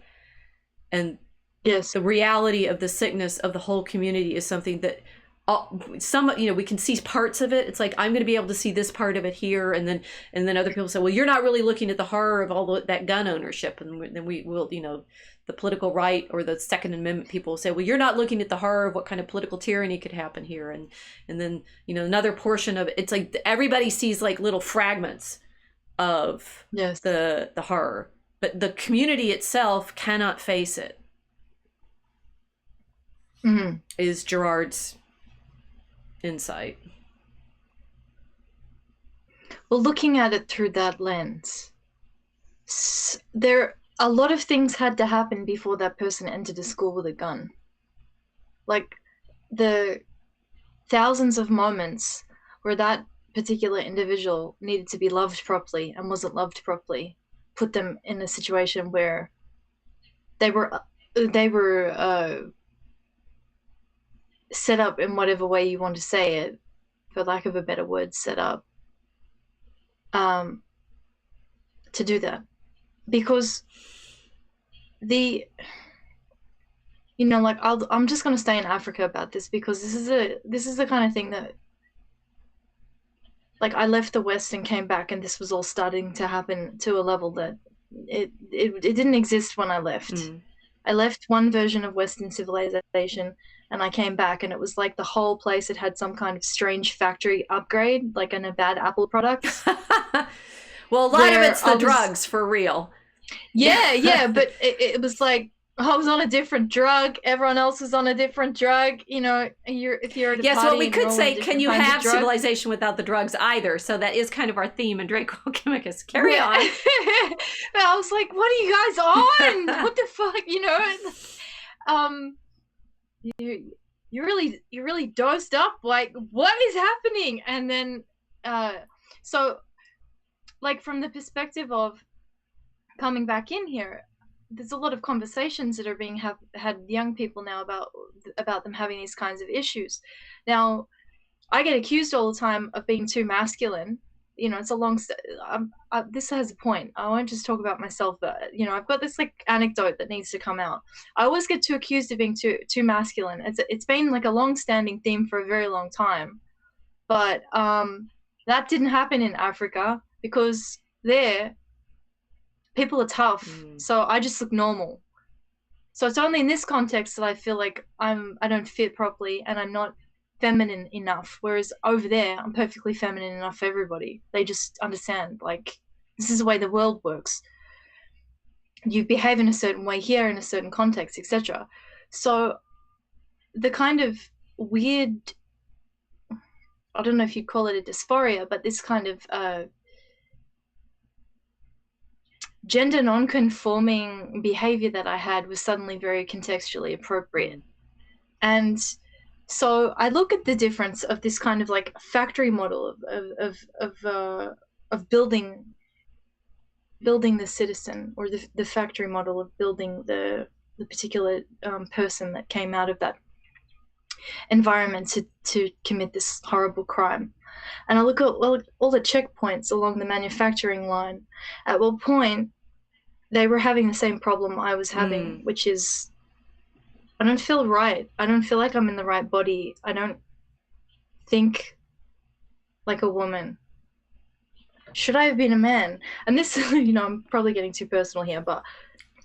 [SPEAKER 1] And
[SPEAKER 2] yes, the
[SPEAKER 1] reality of the sickness of the whole community is something that we can see parts of it. It's like, I'm going to be able to see this part of it here. And then other people say, well, you're not really looking at the horror of all that gun ownership. And then we will, the political right or the Second Amendment people will say, well, you're not looking at the horror of what kind of political tyranny could happen here. And then, another portion of it, it's like everybody sees like little fragments of
[SPEAKER 2] yes,
[SPEAKER 1] the horror, but the community itself cannot face it. Is Girard's insight.
[SPEAKER 2] Well, looking at it through that lens, a lot of things had to happen before that person entered a school with a gun. Like the thousands of moments where that particular individual needed to be loved properly and wasn't loved properly put them in a situation where they were set up in whatever way you want to say it, for lack of a better word, set up to do that. Because I'm just going to stay in Africa about this, because this is the kind of thing that, like, I left the West and came back, and this was all starting to happen to a level that it didn't exist when I left. I left one version of Western civilization, and I came back, and it was like the whole place had some kind of strange factory upgrade, like in a bad Apple product.
[SPEAKER 1] Well, a lot of it's the drugs, for real.
[SPEAKER 2] Yeah, but it was like I was on a different drug. Everyone else was on a different drug. If you're at a
[SPEAKER 1] yes,
[SPEAKER 2] party,
[SPEAKER 1] well, we could say, can you have
[SPEAKER 2] drugs?
[SPEAKER 1] Civilization without the drugs either? So that is kind of our theme in Draco Chemicus. Carry on.
[SPEAKER 2] But I was like, what are you guys on? What the fuck? You're really dosed up. Like, what is happening? And then, so, like, from the perspective of coming back in here, there's a lot of conversations that are being had young people now about them having these kinds of issues. Now, I get accused all the time of being too masculine. It's a long. This has a point. I won't just talk about myself, but I've got this like anecdote that needs to come out. I always get too accused of being too masculine. It's been like a long-standing theme for a very long time, but that didn't happen in Africa, because there people are tough. So I just look normal. So it's only in this context that I feel like I don't fit properly and I'm not feminine enough, whereas over there I'm perfectly feminine enough for everybody. They just understand, like, this is the way the world works. You behave in a certain way here in a certain context, etc. So the kind of weird, I don't know if you'd call it a dysphoria, but this kind of gender non-conforming behavior that I had was suddenly very contextually appropriate. And so I look at the difference of this kind of like factory model of building the citizen, or the factory model of building the particular person that came out of that environment to commit this horrible crime. And I look at all the checkpoints along the manufacturing line. At what point they were having the same problem I was having, which is I don't feel right. I don't feel like I'm in the right body. I don't think like a woman. Should I have been a man? And this, I'm probably getting too personal here, but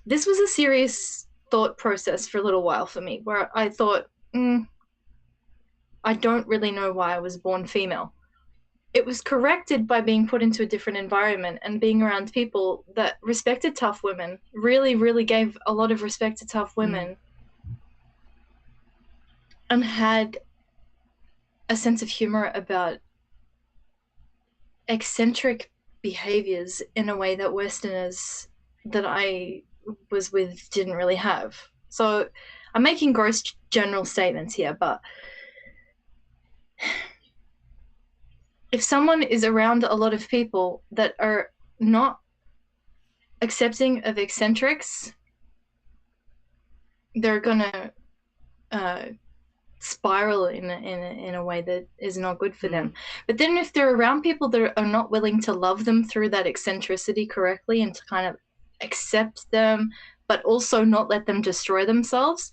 [SPEAKER 2] this was a serious thought process for a little while for me, where I thought, I don't really know why I was born female. It was corrected by being put into a different environment and being around people that respected tough women, really, really gave a lot of respect to tough women, and had a sense of humor about eccentric behaviors in a way that Westerners that I was with didn't really have. So I'm making gross general statements here, but if someone is around a lot of people that are not accepting of eccentrics, they're gonna spiral in a way that is not good for them. But then if they're around people that are not willing to love them through that eccentricity correctly and to kind of accept them, but also not let them destroy themselves,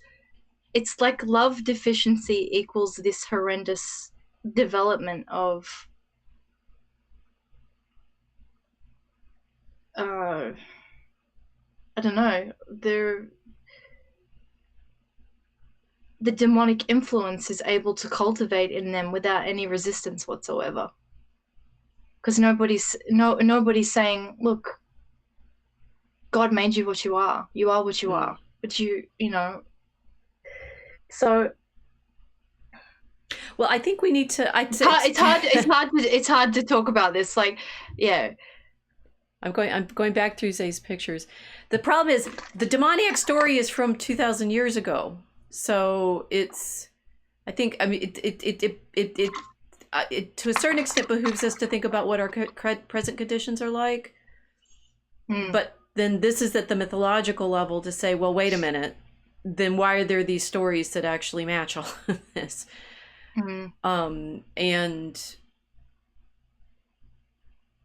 [SPEAKER 2] it's like love deficiency equals this horrendous development of I don't know, the demonic influence is able to cultivate in them without any resistance whatsoever. Because nobody's saying, look, God made you what you are. You are what you are. But so.
[SPEAKER 1] Well, I think we need to.
[SPEAKER 2] It's hard to talk about this. Like, yeah.
[SPEAKER 1] I'm going back through Zay's pictures. The problem is the demoniac story is from 2,000 years ago. So it to a certain extent behooves us to think about what our present conditions are like. But then this is at the mythological level to say, well, wait a minute, then why are there these stories that actually match all of this? And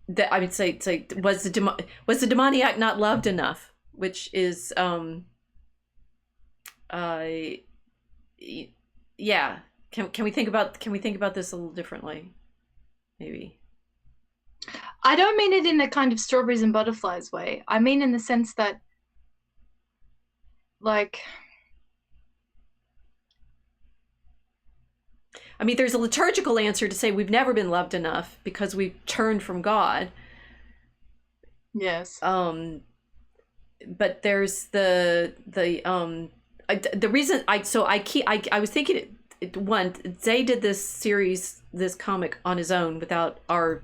[SPEAKER 1] that I would say, it's like, was the demoniac not loved enough? Which is yeah. Can we think about this a little differently? Maybe.
[SPEAKER 2] I don't mean it in a kind of strawberries and butterflies way. I mean in the sense that, like,
[SPEAKER 1] I mean, there's a liturgical answer to say we've never been loved enough because we've turned from God.
[SPEAKER 2] Yes.
[SPEAKER 1] But there's the reason I was thinking Zay did this comic on his own without our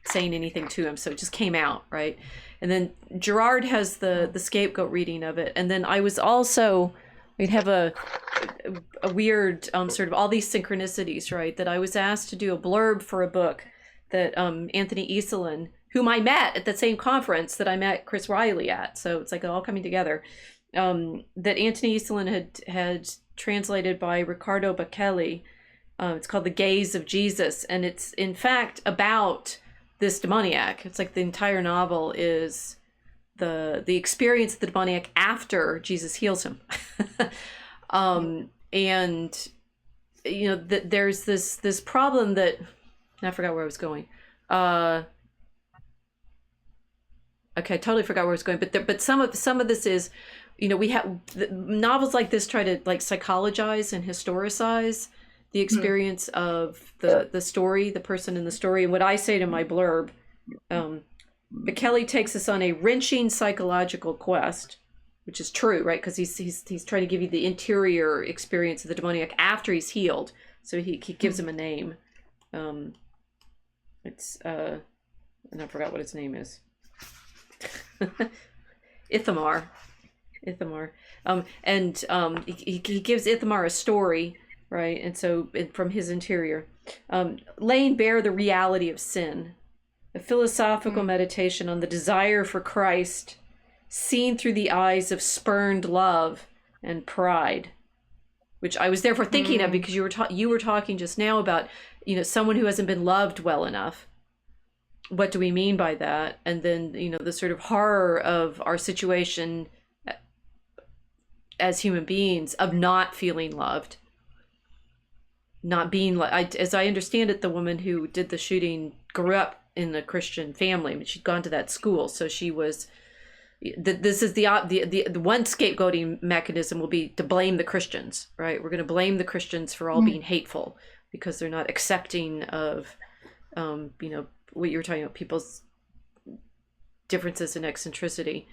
[SPEAKER 1] saying anything to him, so it just came out, right? And then Girard has the scapegoat reading of it, and then I was also, we'd have a weird sort of all these synchronicities, right? That I was asked to do a blurb for a book that Anthony Easelin, whom I met at the same conference that I met Chris Riley at, so it's like all coming together. That Anthony Easelin had translated by Riccardo Baccelli. It's called The Gaze of Jesus, and it's in fact about this demoniac. It's like the entire novel is the experience of the demoniac after Jesus heals him. And there's this problem that I forgot where I was going. Okay, I totally forgot where I was going. But some of this is, we have novels like this try to like psychologize and historicize the experience of the story, the person in the story. And what I say to my blurb, Baccelli takes us on a wrenching psychological quest, which is true, right? Because he's trying to give you the interior experience of the demoniac after he's healed. So he gives him a name. It's and I forgot what its name is. Ithamar. He gives Ithamar a story, right? And so from his interior, laying bare the reality of sin, a philosophical meditation on the desire for Christ seen through the eyes of spurned love and pride, which I was therefore thinking of because you were talking just now about, someone who hasn't been loved well enough. What do we mean by that? And then, the sort of horror of our situation as human beings of not feeling loved, not being as I understand it, the woman who did the shooting grew up in a Christian family. I mean, she'd gone to that school, so she was. This is the one scapegoating mechanism will be to blame the Christians, right? We're going to blame the Christians for all being hateful because they're not accepting of, what you were talking about, people's differences and eccentricity.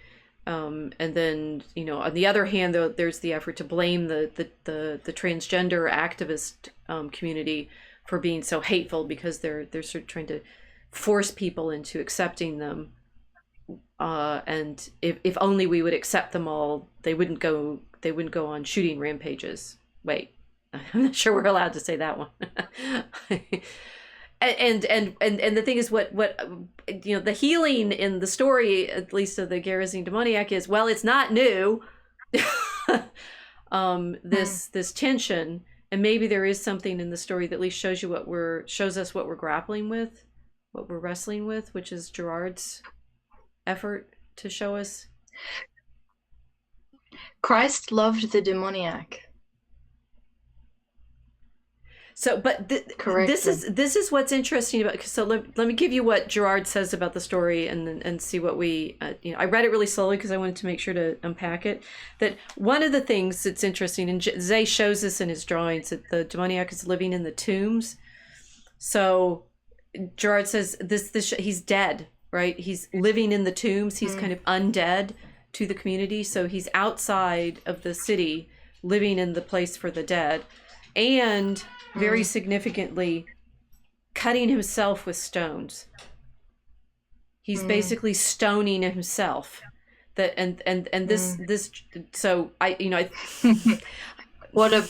[SPEAKER 1] And then, on the other hand, though, there's the effort to blame the transgender activist community for being so hateful because they're sort of trying to force people into accepting them. And if only we would accept them all, they wouldn't go on shooting rampages. Wait, I'm not sure we're allowed to say that one. and the thing is, what the healing in the story, at least of the Girardian demoniac, is, well, it's not new. This tension, and maybe there is something in the story that at least shows us what we're grappling with, what we're wrestling with, which is Girard's effort to show us.
[SPEAKER 2] Christ loved the demoniac.
[SPEAKER 1] So, but this is what's interesting about. So let me give you what Girard says about the story, and see what we. I read it really slowly because I wanted to make sure to unpack it. That one of the things that's interesting, and Zay shows this in his drawings, that the demoniac is living in the tombs. So Girard says this he's dead. Right? He's living in the tombs. He's kind of undead to the community. So he's outside of the city, living in the place for the dead, and very significantly cutting himself with stones. He's basically stoning himself. This so I
[SPEAKER 2] what a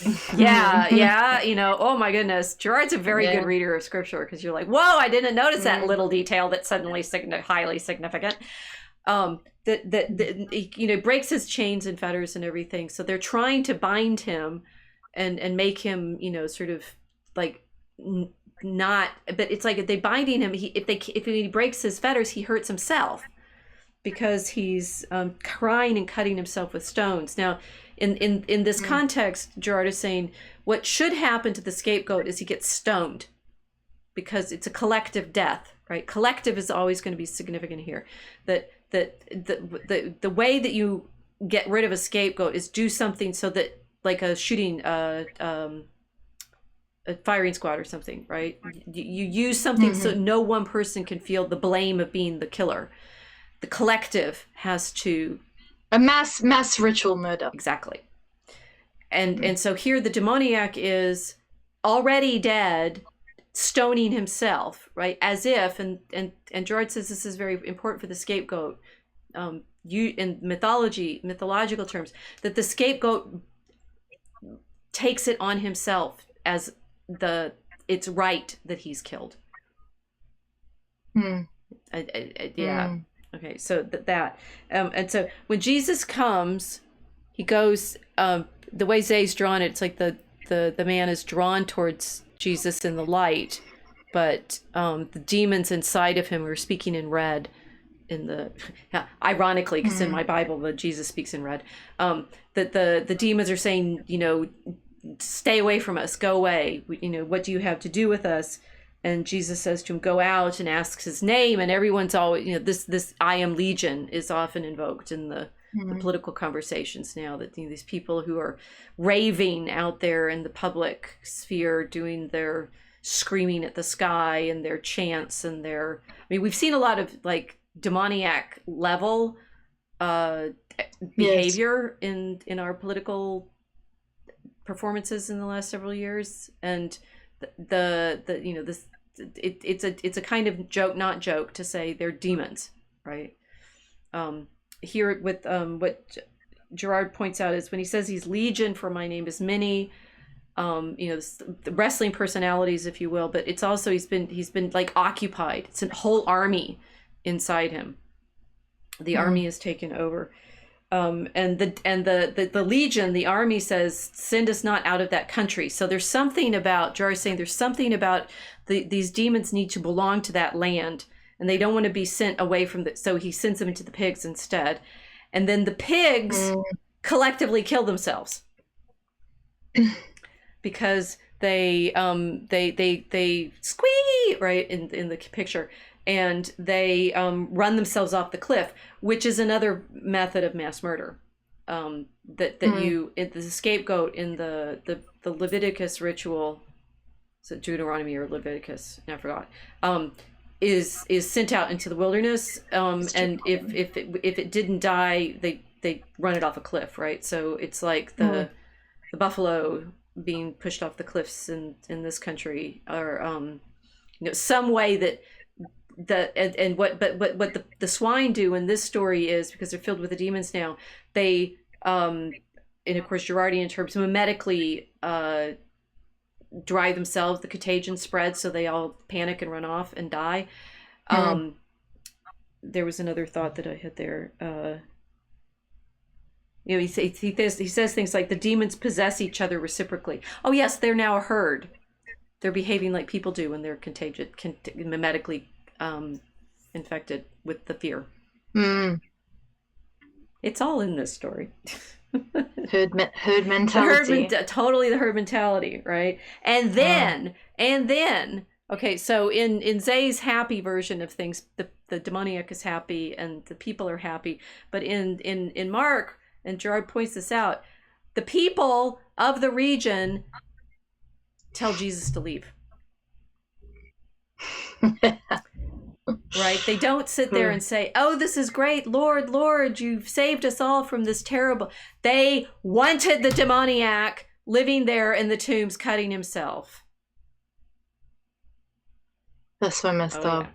[SPEAKER 1] oh my goodness, Girard's a very good reader of scripture, because you're like, whoa, I didn't notice that little detail that's suddenly highly significant. That breaks his chains and fetters and everything. So they're trying to bind him and make him sort of like not, but it's like if they binding him, if he breaks his fetters, he hurts himself, because he's crying and cutting himself with stones. Now, in this context, Girard is saying what should happen to the scapegoat is he gets stoned, because it's a collective death, right? Collective is always going to be significant here. That the way that you get rid of a scapegoat is do something so that, like a shooting, a firing squad or something, right? You use something so no one person can feel the blame of being the killer. The collective has to.
[SPEAKER 2] A mass ritual murder.
[SPEAKER 1] Exactly. And so here the demoniac is already dead, stoning himself, right? As if, and Girard says this is very important for the scapegoat, in mythological terms, that the scapegoat takes it on himself as it's right that he's killed. Okay, so that and so when Jesus comes, he goes the way Zay's drawn it, it's like the man is drawn towards Jesus in the light, but the demons inside of him are speaking in red. Ironically, because in my Bible the Jesus speaks in red. That the demons are saying, stay away from us, go away. What do you have to do with us? And Jesus says to him, go out, and asks his name. And everyone's always, this I am legion is often invoked in the political conversations now, that these people who are raving out there in the public sphere, doing their screaming at the sky and their chants and we've seen a lot of like demoniac level behavior in our political performances in the last several years, and it's a kind of not joke to say they're demons, right? Here with what Girard points out is when he says he's legion, for my name is many, the wrestling personalities, if you will, but it's also he's been like occupied. It's a whole army inside him. The army is taken over. And the legion, the army says, send us not out of that country. So there's something about, Girard saying there's something about these demons need to belong to that land, and they don't want to be sent away from so he sends them into the pigs instead. And then the pigs collectively kill themselves because they squee right in the picture, and they run themselves off the cliff, which is another method of mass murder. The scapegoat in the Leviticus ritual, is it Deuteronomy or Leviticus? I forgot. Is sent out into the wilderness, and if it didn't die, they run it off a cliff, right? So it's like the buffalo being pushed off the cliffs in this country, or some way that what the swine do in this story is, because they're filled with the demons now, they and of course Girardian terms, mimetically drive themselves, the contagion spreads, so they all panic and run off and die. There was another thought that I had there. He says things like the demons possess each other reciprocally. Oh yes, they're now a herd. They're behaving like people do when they're mimetically infected with the fear. It's all in this story.
[SPEAKER 2] herd mentality.
[SPEAKER 1] Totally the herd mentality, right? And then, okay, so in Zay's happy version of things, the demoniac is happy and the people are happy. But in Mark, and Gerard points this out, the people of the region tell Jesus to leave. Right? They don't sit there and say, oh, this is great, Lord, Lord, you've saved us all from this terrible. They wanted the demoniac living there in the tombs, cutting himself.
[SPEAKER 2] That's so messed up.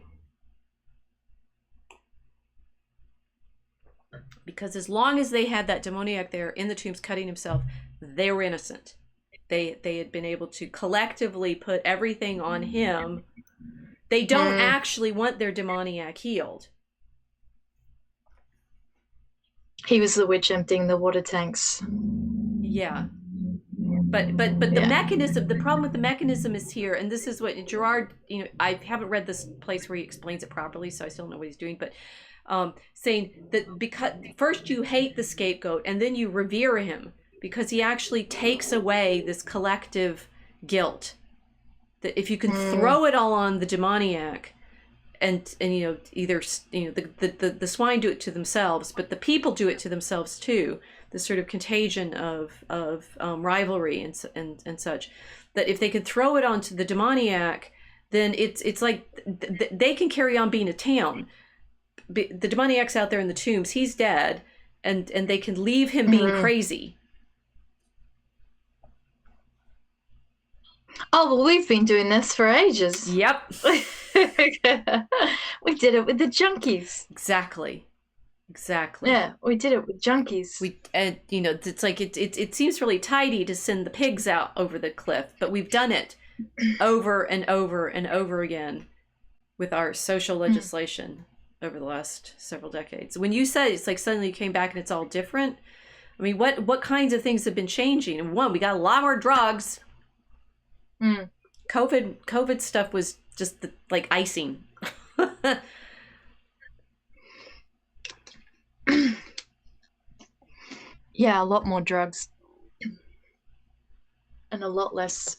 [SPEAKER 1] Yeah. Because as long as they had that demoniac there in the tombs cutting himself, they were innocent. They had been able to collectively put everything on him. They don't actually want their demoniac healed.
[SPEAKER 2] He was the witch emptying the water tanks.
[SPEAKER 1] Yeah. But the mechanism, the problem with the mechanism is here, and this is what Gerard, I haven't read this place where he explains it properly, so I still don't know what he's doing, but saying that because first you hate the scapegoat and then you revere him because he actually takes away this collective guilt. That if you can throw it all on the demoniac, and either the swine do it to themselves, but the people do it to themselves too. This sort of contagion of rivalry and such. That if they can throw it onto the demoniac, then it's like they can carry on being a town. The demoniac's out there in the tombs, he's dead, and they can leave him being crazy.
[SPEAKER 2] Oh, well, we've been doing this for ages.
[SPEAKER 1] Yep.
[SPEAKER 2] We did it with the junkies.
[SPEAKER 1] Exactly.
[SPEAKER 2] Yeah, we did it with junkies.
[SPEAKER 1] It's like it seems really tidy to send the pigs out over the cliff, but we've done it over and over and over again with our social legislation over the last several decades. When you said it's like suddenly you came back and it's all different, I mean, what kinds of things have been changing? And one, we got a lot more drugs. COVID stuff was just like icing.
[SPEAKER 2] Yeah, a lot more drugs. And a lot less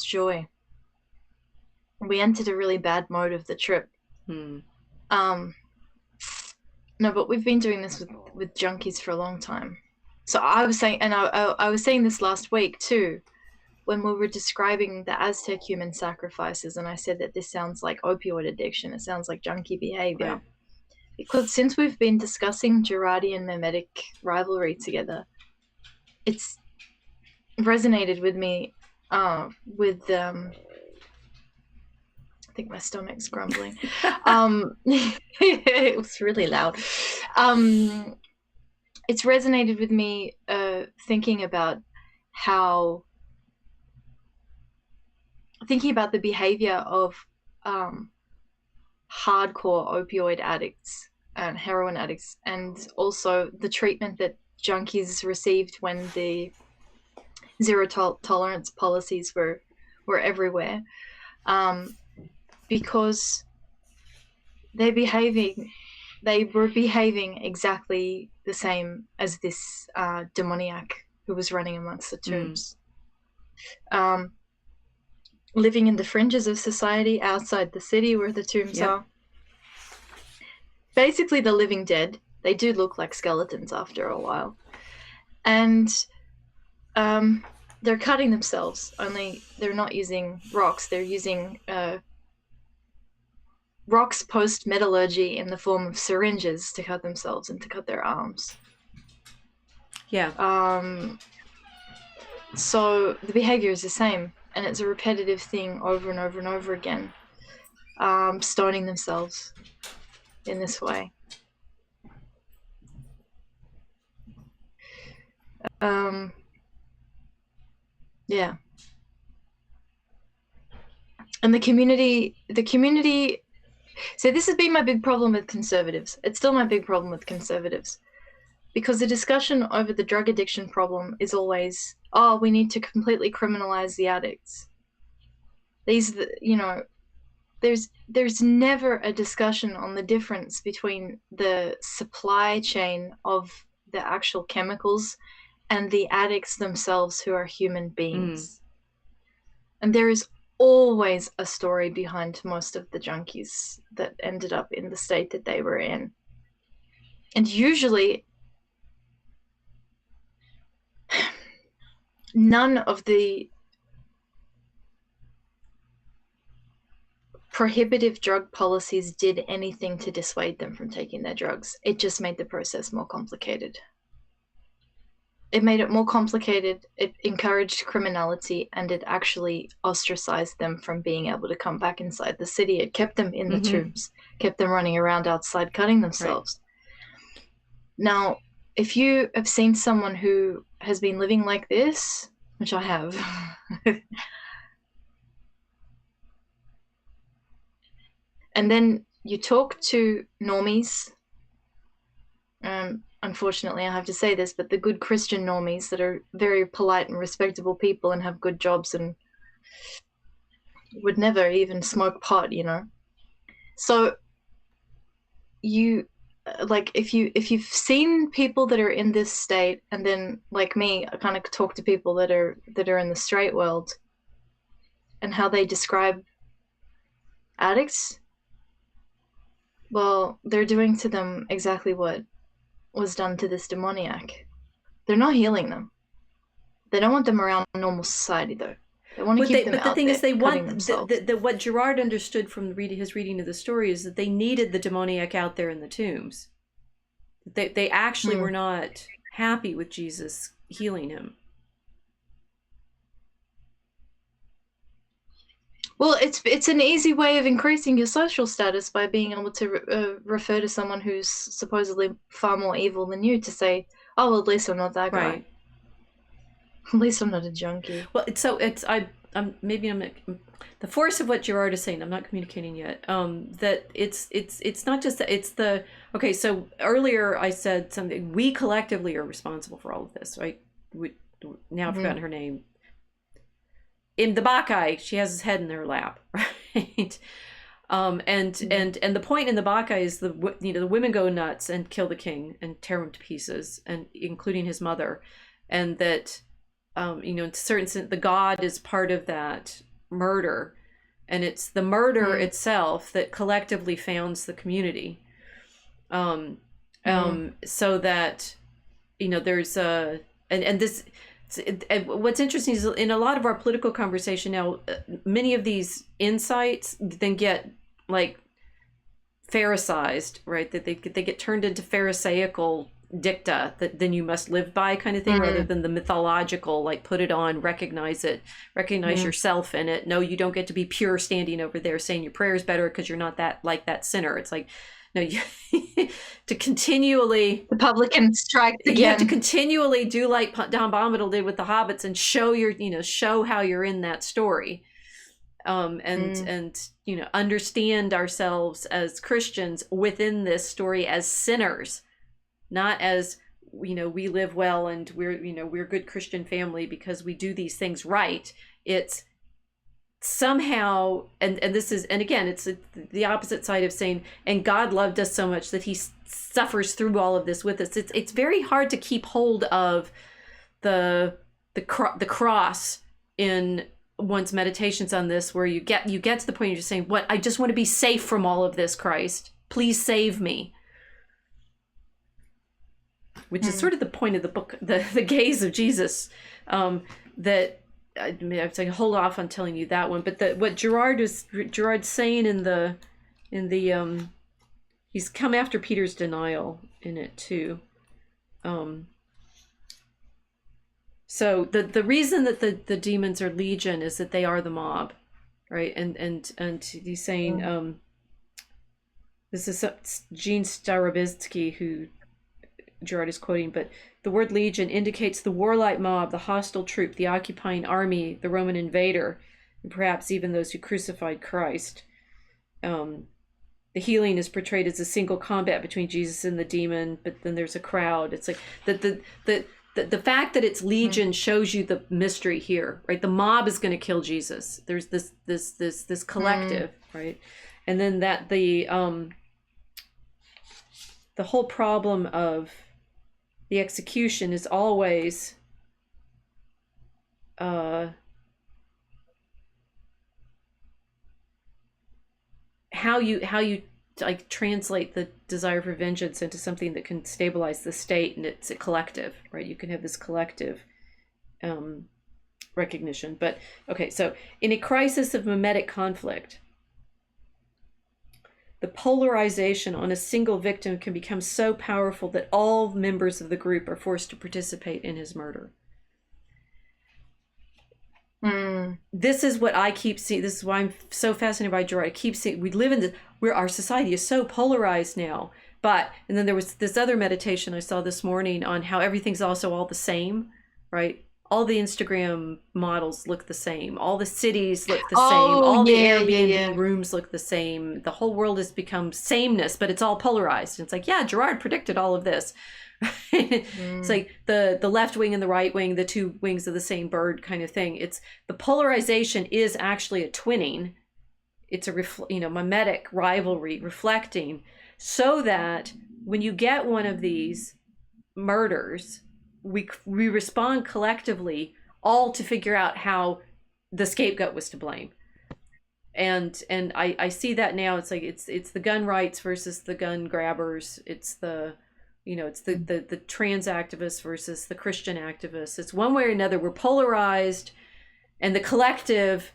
[SPEAKER 2] joy. We entered a really bad mode of the trip. No, but we've been doing this with junkies for a long time. So I was saying, and I was saying this last week too, when we were describing the Aztec human sacrifices, and I said that this sounds like opioid addiction. It sounds like junkie behavior. Right. Because since we've been discussing Girardian Mimetic Rivalry together, it's resonated with me I think my stomach's grumbling. It was really loud. It's resonated with me thinking about the behavior of hardcore opioid addicts and heroin addicts, and also the treatment that junkies received when the zero tolerance policies were everywhere, because they're behaving they were behaving exactly the same as this demoniac who was running amongst the tombs. Living in the fringes of society outside the city where the tombs are. Basically the living dead. They do look like skeletons after a while. And they're cutting themselves, only they're not using rocks. They're using rocks post-metallurgy in the form of syringes to cut themselves and to cut their arms. So the behavior is the same, and it's a repetitive thing over and over and over again, stoning themselves in this way. Yeah. And the community, so this has been my big problem with conservatives. It's still my big problem with conservatives. Because the discussion over the drug addiction problem is always, oh, we need to completely criminalize the addicts. There's never a discussion on the difference between the supply chain of the actual chemicals and the addicts themselves, who are human beings. And there is always a story behind most of the junkies that ended up in the state that they were in. And usually none of the prohibitive drug policies did anything to dissuade them from taking their drugs. It just made the process more complicated. It made it more complicated, it encouraged criminality, and it actually ostracized them from being able to come back inside the city. It kept them in the tombs, kept them running around outside cutting themselves. Right. Now, if you have seen someone who has been living like this, which I have, and then you talk to normies, unfortunately I have to say this, but the good Christian normies that are very polite and respectable people and have good jobs and would never even smoke pot, So you, like, if you've seen people that are in this state, and then, like me, I kind of talk to people that are in the straight world and how they describe addicts, well, they're doing to them exactly what was done to this demoniac. They're not healing them. They don't want them around normal society, though. They want to keep them out there. But the thing is, they want
[SPEAKER 1] what Girard understood from his reading of the story is that they needed the demoniac out there in the tombs. They actually were not happy with Jesus healing him.
[SPEAKER 2] Well, it's an easy way of increasing your social status by being able to refer to someone who's supposedly far more evil than you, to say, oh, well, at least I'm not that guy. Right. At least I'm not a junkie.
[SPEAKER 1] Well, the force of what Girard is saying, I'm not communicating yet, that it's not just that, it's the, okay, so earlier I said something, we collectively are responsible for all of this, right? Now I've forgotten her name. In the Bacchae, she has his head in her lap, right? And the point in the Bacchae is the women go nuts and kill the king and tear him to pieces, and including his mother, and that in a certain sense the god is part of that murder, and it's the murder itself that collectively founds the community, so that there's a and this. What's interesting is in a lot of our political conversation now, many of these insights then get like Pharisaized, right? That they get turned into Pharisaical dicta that then you must live by, kind of thing, rather than the mythological, like put it on, recognize yourself in it. No, you don't get to be pure standing over there saying your prayer is better because you're not that sinner. It's like, no, you to continually,
[SPEAKER 2] the publican strikes again.
[SPEAKER 1] You have to continually do like Don Bombadil did with the hobbits and show how you're in that story, and understand ourselves as Christians within this story as sinners, not as we live well and we're good Christian family because we do these things right. It's somehow, and this is, and again, it's the opposite side of saying, and God loved us so much that he suffers through all of this with us. It's very hard to keep hold of the cross in one's meditations on this, where you get to the point you're just saying, what, I just want to be safe from all of this, Christ, please save me, which is sort of the point of the book, the gaze of Jesus, that I mean, I was like, hold off on telling you that one, but what Girard's saying in the he's come after Peter's denial in it too. So the reason that the demons are legion is that they are the mob, right? And he's saying, this is Gene Starobitsky who Girard is quoting, but the word legion indicates the warlike mob, the hostile troop, the occupying army, the Roman invader, and perhaps even those who crucified Christ. The healing is portrayed as a single combat between Jesus and the demon, but then there's a crowd. It's like the fact that it's legion shows you the mystery here, right? The mob is going to kill Jesus. There's this collective, right? And then that the whole problem of the execution is always how you like translate the desire for vengeance into something that can stabilize the state, and it's a collective, right? You can have this collective recognition. But okay, so in a crisis of mimetic conflict, the polarization on a single victim can become so powerful that all members of the group are forced to participate in his murder. This is what I keep seeing. This is why I'm so fascinated by Girard. I keep seeing, we live in this, where our society is so polarized now. But, and then there was this other meditation I saw this morning on how everything's also all the same, right? All the Instagram models look the same. All the cities look the same. All the Airbnb rooms look the same. The whole world has become sameness, but it's all polarized. And it's like, yeah, Girard predicted all of this. It's like the left wing and the right wing, the two wings of the same bird kind of thing. It's the polarization is actually a twinning. It's a mimetic rivalry reflecting, so that when you get one of these murders, we respond collectively, all to figure out how the scapegoat was to blame. And I see that now. It's like it's the gun rights versus the gun grabbers. It's the the trans activists versus the Christian activists. It's one way or another. We're polarized, and the collective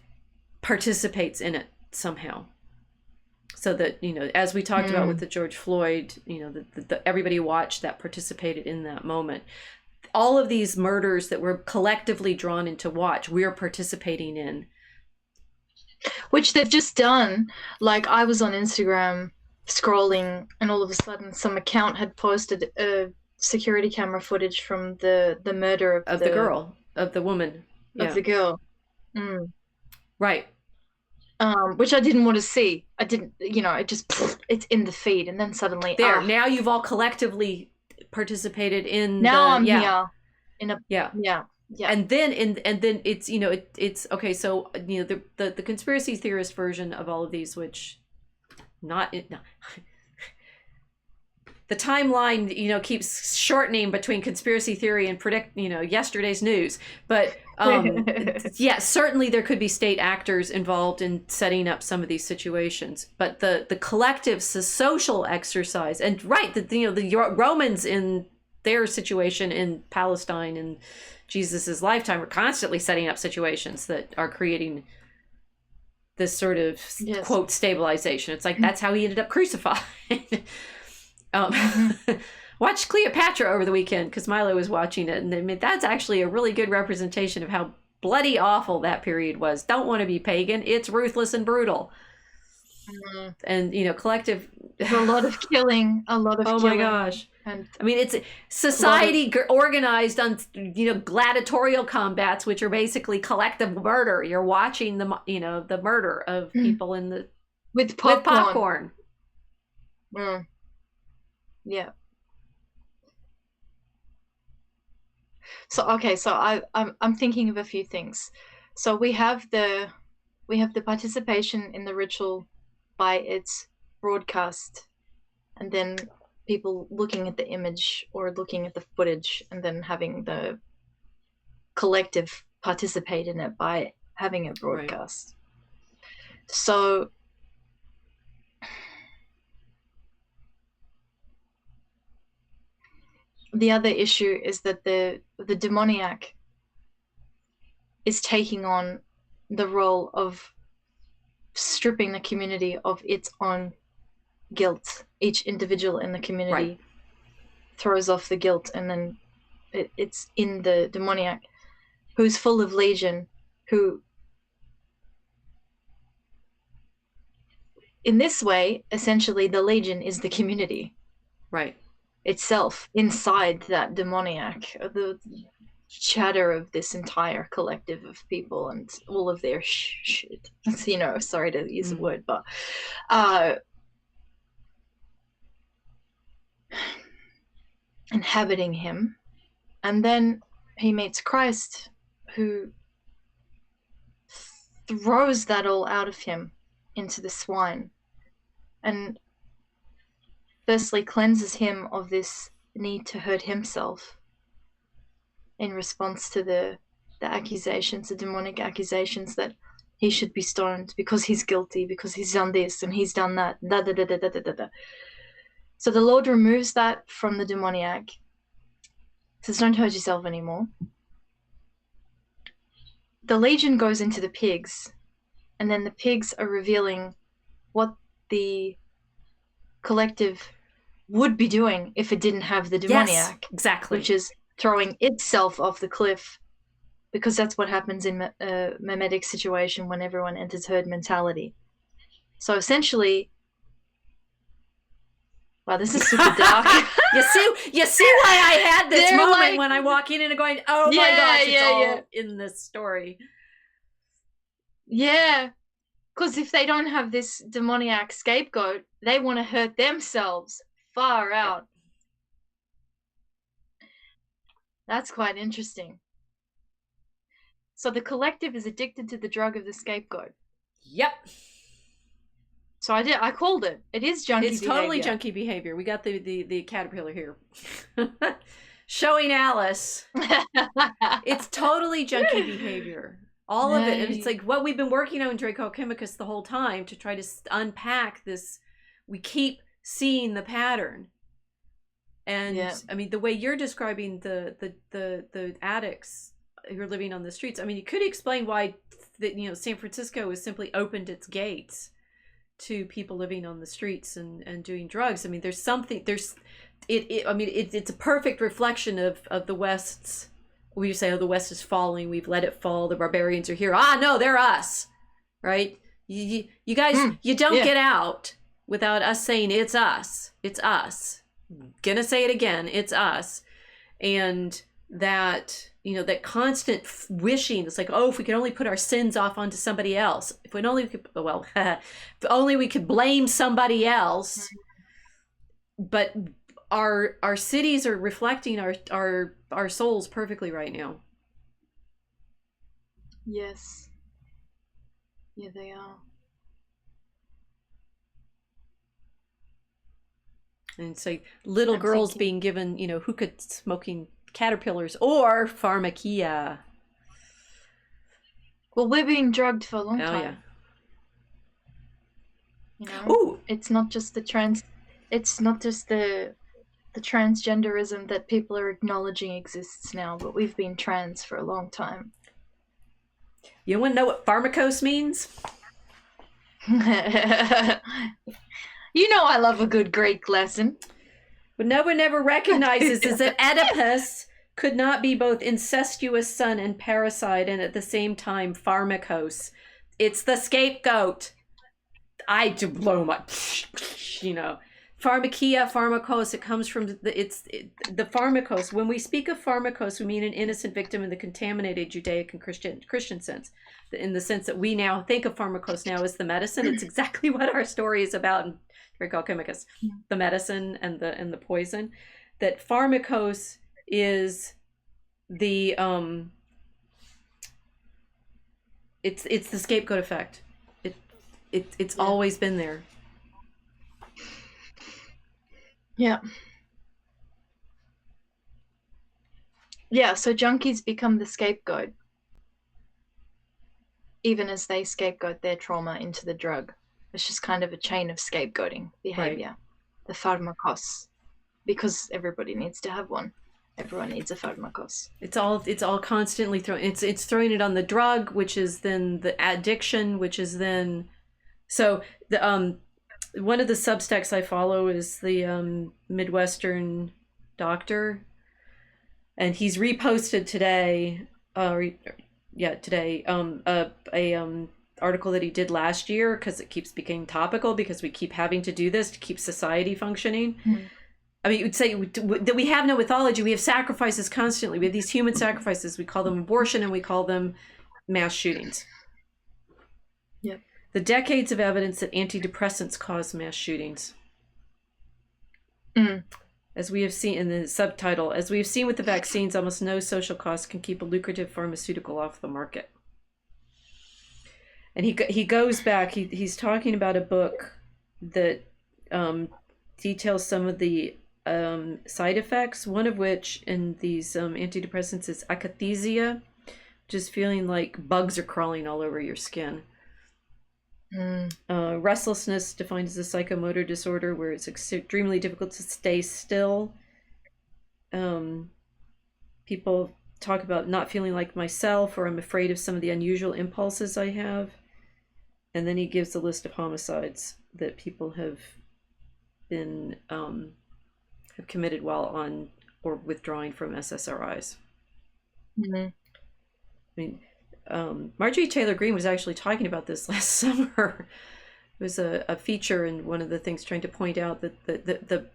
[SPEAKER 1] participates in it somehow. So that, as we talked about with the George Floyd, the everybody watched that, participated in that moment. All of these murders that we're collectively drawn into watch, we're participating in.
[SPEAKER 2] Which they've just done. Like, I was on Instagram scrolling, and all of a sudden some account had posted security camera footage from the murder of the girl, of the woman. Of the girl.
[SPEAKER 1] Right.
[SPEAKER 2] Which I didn't want to see. I didn't, it just, it's in the feed, and then suddenly
[SPEAKER 1] now you've all collectively participated in
[SPEAKER 2] I'm here in a
[SPEAKER 1] and then it's it's okay. So the conspiracy theorist version of all of these, which the timeline keeps shortening between conspiracy theory and predict yesterday's news, but certainly there could be state actors involved in setting up some of these situations, but the collective social exercise, and the Romans in their situation in Palestine in Jesus's lifetime were constantly setting up situations that are creating this sort of quote stabilization. It's like that's how he ended up crucified. Watched Cleopatra over the weekend because Milo was watching it, and that's actually a really good representation of how bloody awful that period was. Don't want to be pagan. It's ruthless and brutal. And collective,
[SPEAKER 2] a lot of killing, oh
[SPEAKER 1] my gosh. And it's society organized on gladiatorial combats, which are basically collective murder. You're watching the murder of people with popcorn.
[SPEAKER 2] Yeah. So I'm thinking of a few things. So we have the we have the participation in the ritual by its broadcast, and then people looking at the image or looking at the footage, and then having the collective participate in it by having it broadcast. Right. So the other issue is that the demoniac is taking on the role of stripping the community of its own guilt. Each individual in the community throws off the guilt, and then it's in the demoniac, who's full of legion, who in this way, essentially the legion is the community.
[SPEAKER 1] Right.
[SPEAKER 2] Itself inside that demoniac, the chatter of this entire collective of people and all of their shit. You know, sorry to use the word, but inhabiting him. And then he meets Christ, who throws that all out of him into the swine, and firstly cleanses him of this need to hurt himself in response to the accusations, the demonic accusations that he should be stoned because he's guilty, because he's done this and he's done that. So the Lord removes that from the demoniac, says don't hurt yourself anymore. The legion goes into the pigs, and then the pigs are revealing what the collective would be doing if it didn't have the demoniac.
[SPEAKER 1] Yes, exactly.
[SPEAKER 2] Which is throwing itself off the cliff, because that's what happens in a mimetic situation when everyone enters herd mentality. So essentially, wow, this is super dark.
[SPEAKER 1] you see why I had this moment when I walk in and I'm going, oh my gosh, it's all in this story.
[SPEAKER 2] Yeah, because if they don't have this demoniac scapegoat, they want to hurt themselves. Far out. That's quite interesting. So the collective is addicted to the drug of the scapegoat.
[SPEAKER 1] Yep.
[SPEAKER 2] So I called it. It is junkie behavior.
[SPEAKER 1] It's totally junkie behavior. We got the caterpillar here. Showing Alice. It's totally junkie behavior. All of it. And it's like what we've been working on in Draco Chemicus the whole time to try to unpack this. We keep seeing the pattern. And I mean, the way you're describing the addicts who are living on the streets, I mean, you could explain why San Francisco has simply opened its gates to people living on the streets and doing drugs. I mean, there's something, it's a perfect reflection of the West's, we say, oh, the West is falling, we've let it fall, the barbarians are here. Ah, no, they're us, right? You guys, you don't get out without us saying it's us. It's us. Gonna say it again, it's us. And that, that constant wishing, it's like, oh, if we could only put our sins off onto somebody else. If only we could, well, if only we could blame somebody else. But our cities are reflecting our souls perfectly right now.
[SPEAKER 2] Yes. Yeah, they are.
[SPEAKER 1] And it's like little girls being given, hookah smoking caterpillars or pharmakia.
[SPEAKER 2] Well, we're being drugged for a long time. Yeah.
[SPEAKER 1] Ooh.
[SPEAKER 2] It's not just the transgenderism that people are acknowledging exists now, but we've been trans for a long time.
[SPEAKER 1] You want to know what pharmakos means?
[SPEAKER 2] I love a good Greek lesson.
[SPEAKER 1] What no one ever recognizes is that Oedipus could not be both incestuous son and parasite and at the same time pharmakos. It's the scapegoat. I do blow my, Pharmakia, pharmakos, it comes from the pharmakos. When we speak of pharmakos, we mean an innocent victim in the contaminated Judaic and Christian sense. In the sense that we now think of pharmakos now as the medicine. It's exactly what our story is about in Draco Chemicus. The medicine and the poison. That pharmakos is the It's the scapegoat effect. It's
[SPEAKER 2] Yeah.
[SPEAKER 1] always been there.
[SPEAKER 2] Yeah. Yeah, so junkies become the scapegoat, even as they scapegoat their trauma into the drug. It's just kind of a chain of scapegoating behavior.
[SPEAKER 1] Right.
[SPEAKER 2] The pharmakos, because everybody needs to have one. Everyone needs a pharmakos.
[SPEAKER 1] It's all constantly throwing. It's throwing it on the drug, which is then the addiction, which is then. So the one of the Substacks I follow is the Midwestern doctor, and he's reposted today. Today a article that he did last year, because it keeps becoming topical because we keep having to do this to keep society functioning. Mm-hmm. I mean, you'd say that we have no mythology. We have sacrifices constantly. We have these human sacrifices. We call them abortion, and we call them mass shootings.
[SPEAKER 2] Yep.
[SPEAKER 1] The decades of evidence that antidepressants cause mass shootings.
[SPEAKER 2] Mm.
[SPEAKER 1] As we have seen in the subtitle, as we have seen with the vaccines, almost no social cost can keep a lucrative pharmaceutical off the market. And he goes back. He's talking about a book that details some of the side effects, one of which in these antidepressants is akathisia, just feeling like bugs are crawling all over your skin. Restlessness, defined as a psychomotor disorder where it's extremely difficult to stay still. People talk about not feeling like myself, or I'm afraid of some of the unusual impulses I have. And then he gives a list of homicides that people have been have committed while on or withdrawing from SSRIs.
[SPEAKER 2] Mm-hmm.
[SPEAKER 1] I mean, Marjorie Taylor Greene was actually talking about this last summer. It was a feature in one of the things trying to point out that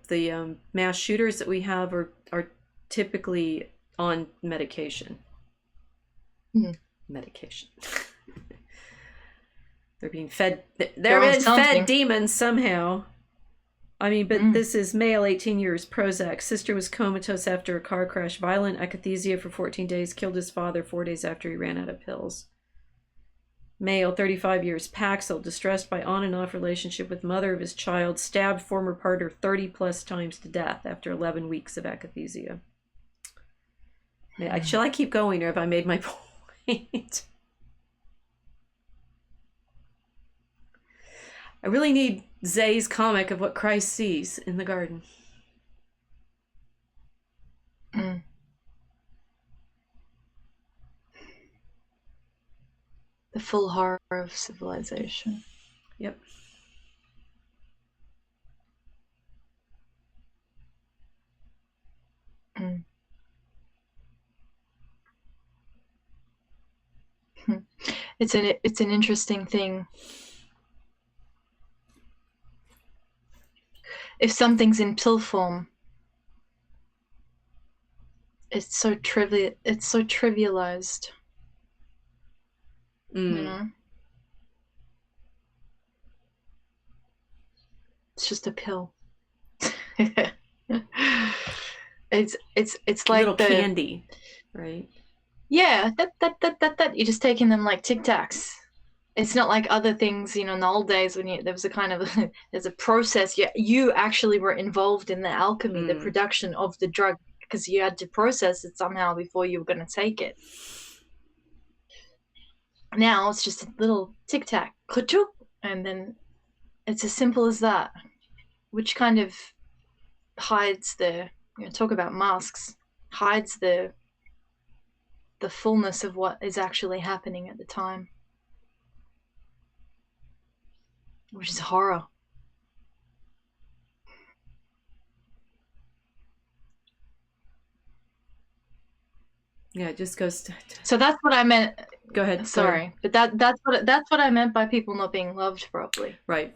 [SPEAKER 1] the mass shooters that we have are typically on medication.
[SPEAKER 2] Mm-hmm.
[SPEAKER 1] Medication. They're being fed. They're being fed demons somehow. I mean, but this is male, 18 years, Prozac. Sister was comatose after a car crash. Violent akathisia for 14 days. Killed his father 4 days after he ran out of pills. Male, 35 years, Paxil. Distressed by on and off relationship with mother of his child. Stabbed former partner 30 plus times to death after 11 weeks of akathisia. Shall I keep going, or have I made my point? I really need Zay's comic of what Christ sees in the garden.
[SPEAKER 2] Mm. The full horror of civilization.
[SPEAKER 1] Yep.
[SPEAKER 2] Mm. It's an interesting thing. If something's in pill form, it's so trivialized. You know? It's just a pill. It's like
[SPEAKER 1] little candy, right?
[SPEAKER 2] Yeah, that you're just taking them like Tic Tacs. It's not like other things, in the old days when there was a kind of there's a process. You actually were involved in the alchemy, the production of the drug, because you had to process it somehow before you were going to take it. Now it's just a little Tic Tac, and then it's as simple as that, which kind of hides talk about masks, hides the fullness of what is actually happening at the time. Which is horror.
[SPEAKER 1] Yeah, it just goes to...
[SPEAKER 2] So that's what I meant.
[SPEAKER 1] Go ahead.
[SPEAKER 2] Sorry, but that's what I meant by people not being loved properly.
[SPEAKER 1] Right.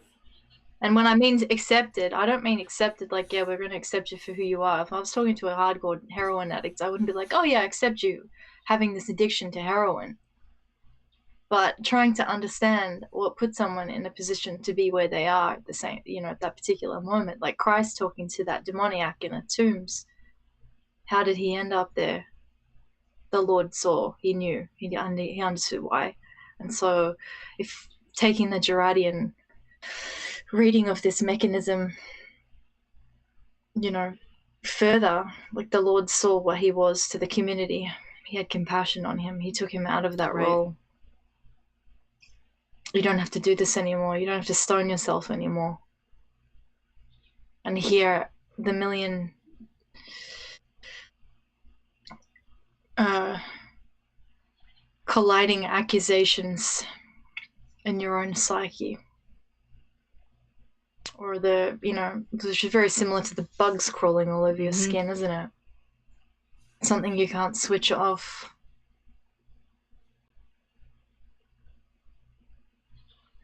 [SPEAKER 2] And when I mean accepted, I don't mean accepted like, yeah, we're going to accept you for who you are. If I was talking to a hardcore heroin addict, I wouldn't be like, oh yeah, I accept you having this addiction to heroin. But trying to understand what put someone in a position to be where they are at the same, at that particular moment, like Christ talking to that demoniac in the tombs. How did he end up there? The Lord saw. He knew. He understood why. And so if taking the Girardian reading of this mechanism, further, like the Lord saw what he was to the community. He had compassion on him. He took him out of that role. You don't have to do this anymore. You don't have to stone yourself anymore. And here, the million colliding accusations in your own psyche, or which is very similar to the bugs crawling all over your skin, isn't it? Something you can't switch off.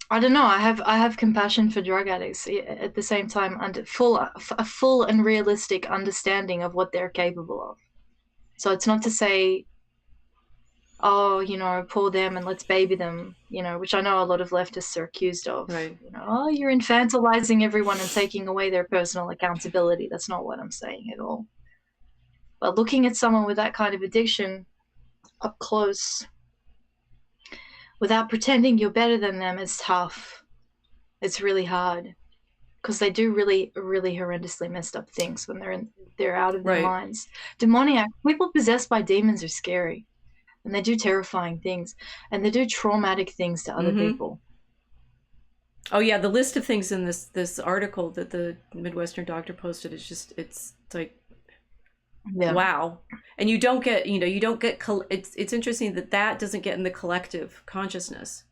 [SPEAKER 2] I don't know. I have compassion for drug addicts. At the same time, a full and realistic understanding of what they're capable of. So it's not to say, oh, poor them and let's baby them, which I know a lot of leftists are accused of.
[SPEAKER 1] Right.
[SPEAKER 2] Oh, you're infantilizing everyone and taking away their personal accountability. That's not what I'm saying at all. But looking at someone with that kind of addiction up close, without pretending you're better than them, is tough. It's really hard, because they do really, really horrendously messed up things when they're out of their minds. Demoniac people possessed by demons are scary, and they do terrifying things, and they do traumatic things to other people.
[SPEAKER 1] Oh yeah, the list of things in this article that the Midwestern doctor posted is just it's like, wow. And you don't get it's interesting that doesn't get in the collective consciousness.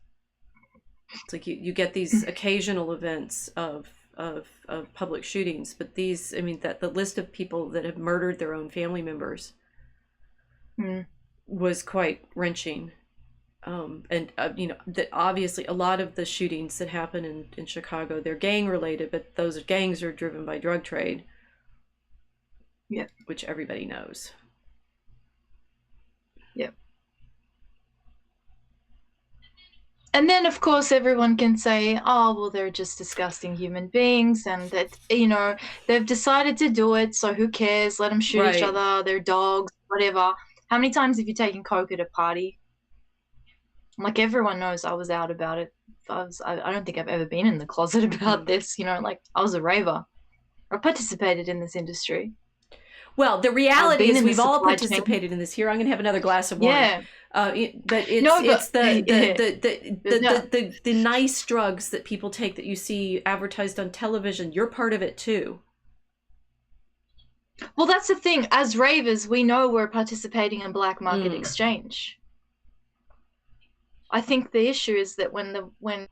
[SPEAKER 1] It's like you get these occasional events of public shootings, but that the list of people that have murdered their own family members was quite wrenching. That obviously a lot of the shootings that happen in Chicago, they're gang related, but those gangs are driven by drug trade.
[SPEAKER 2] Yeah.
[SPEAKER 1] Which everybody knows.
[SPEAKER 2] Yeah. And then, of course, everyone can say, oh, well, they're just disgusting human beings, and that, they've decided to do it, so who cares? Let them shoot each other, they're dogs, whatever. How many times have you taken coke at a party? Like, everyone knows I was out about it. I don't think I've ever been in the closet about this, like, I was a raver. I participated in this industry.
[SPEAKER 1] Well, the reality is we've all participated in this. Here, I'm going to have another glass of wine.
[SPEAKER 2] Yeah.
[SPEAKER 1] But it's the nice drugs that people take that you see advertised on television. You're part of it too.
[SPEAKER 2] Well, that's the thing. As ravers, we know we're participating in black market exchange. I think the issue is that when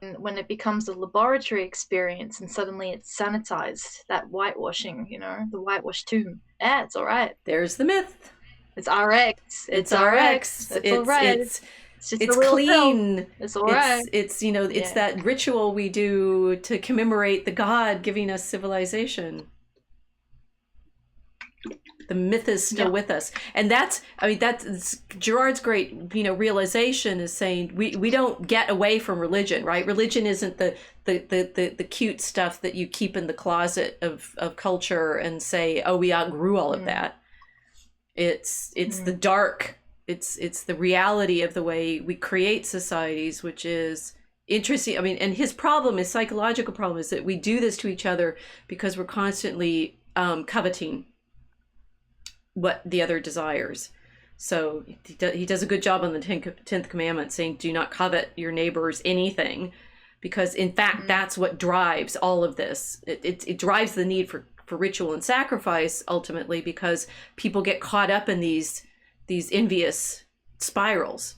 [SPEAKER 2] it becomes a laboratory experience and suddenly it's sanitized, that whitewashing, the whitewashed tomb. Yeah, it's all right.
[SPEAKER 1] There's the myth.
[SPEAKER 2] It's RX. It's RX. It's all right. It's
[SPEAKER 1] clean.
[SPEAKER 2] Pill. It's all right.
[SPEAKER 1] It's that ritual we do to commemorate the God giving us civilization. The myth is still with us, and that's Girard's great realization is saying we don't get away from religion, right? Religion isn't the cute stuff that you keep in the closet of culture and say, oh, we outgrew all of that. It's the dark, it's the reality of the way we create societies, which is interesting. And his psychological problem is that we do this to each other because we're constantly coveting what the other desires. So he does a good job on the 10th commandment, saying do not covet your neighbor's anything, because in fact that's what drives all of this. It drives the need for ritual and sacrifice ultimately, because people get caught up in these envious spirals.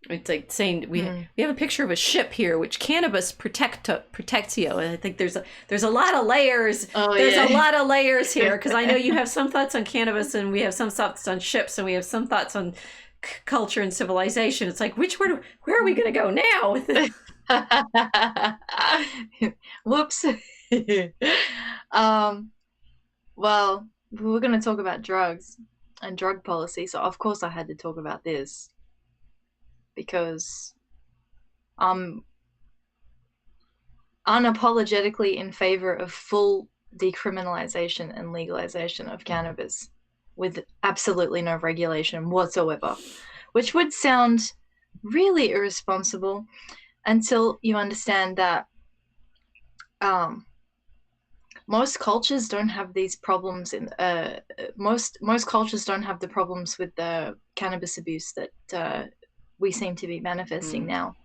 [SPEAKER 1] It's like saying we have a picture of a ship here, which cannabis protectio, and I think there's a lot of layers. A lot of layers here, because I know you have some thoughts on cannabis, and we have some thoughts on ships, and we have some thoughts on culture and civilization. It's like where are we going to go now with this?
[SPEAKER 2] Whoops. Well, we were going to talk about drugs and drug policy, so of course I had to talk about this. Because I'm unapologetically in favor of full decriminalization and legalization of cannabis with absolutely no regulation whatsoever, which would sound really irresponsible until you understand that most cultures don't have these problems in most cultures don't have the problems with the cannabis abuse that we seem to be manifesting now.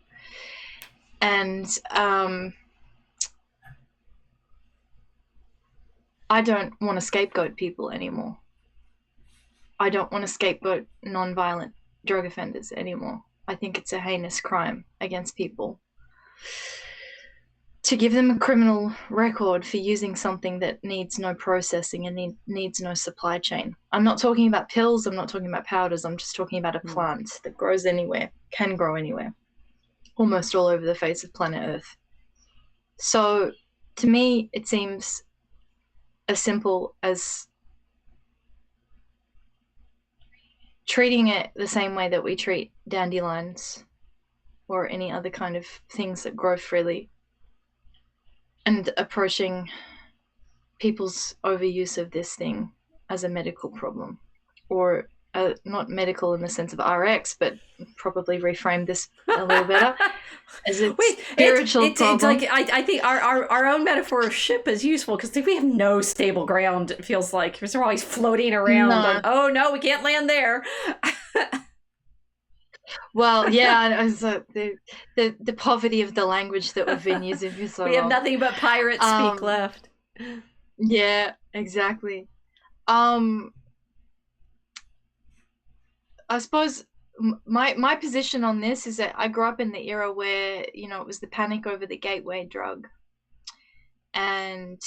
[SPEAKER 2] And I don't want to scapegoat people anymore. I don't want to scapegoat non-violent drug offenders anymore. I think it's a heinous crime against people to give them a criminal record for using something that needs no processing and needs no supply chain. I'm not talking about pills, I'm not talking about powders, I'm just talking about a plant that grows anywhere, can grow anywhere, almost all over the face of planet Earth. So to me, it seems as simple as treating it the same way that we treat dandelions or any other kind of things that grow freely, and approaching people's overuse of this thing as a medical problem, or not medical in the sense of RX, but probably reframe this a little better as a spiritual problem.
[SPEAKER 1] It's like I think our own metaphor of ship is useful because we have no stable ground. It feels like because we're always floating around. No. Oh no, we can't land there.
[SPEAKER 2] Well, yeah, the poverty of the language that we've been using for so long.
[SPEAKER 1] We have nothing but pirate speak left.
[SPEAKER 2] Yeah, exactly. I suppose my position on this is that I grew up in the era where, you know, it was the panic over the gateway drug, and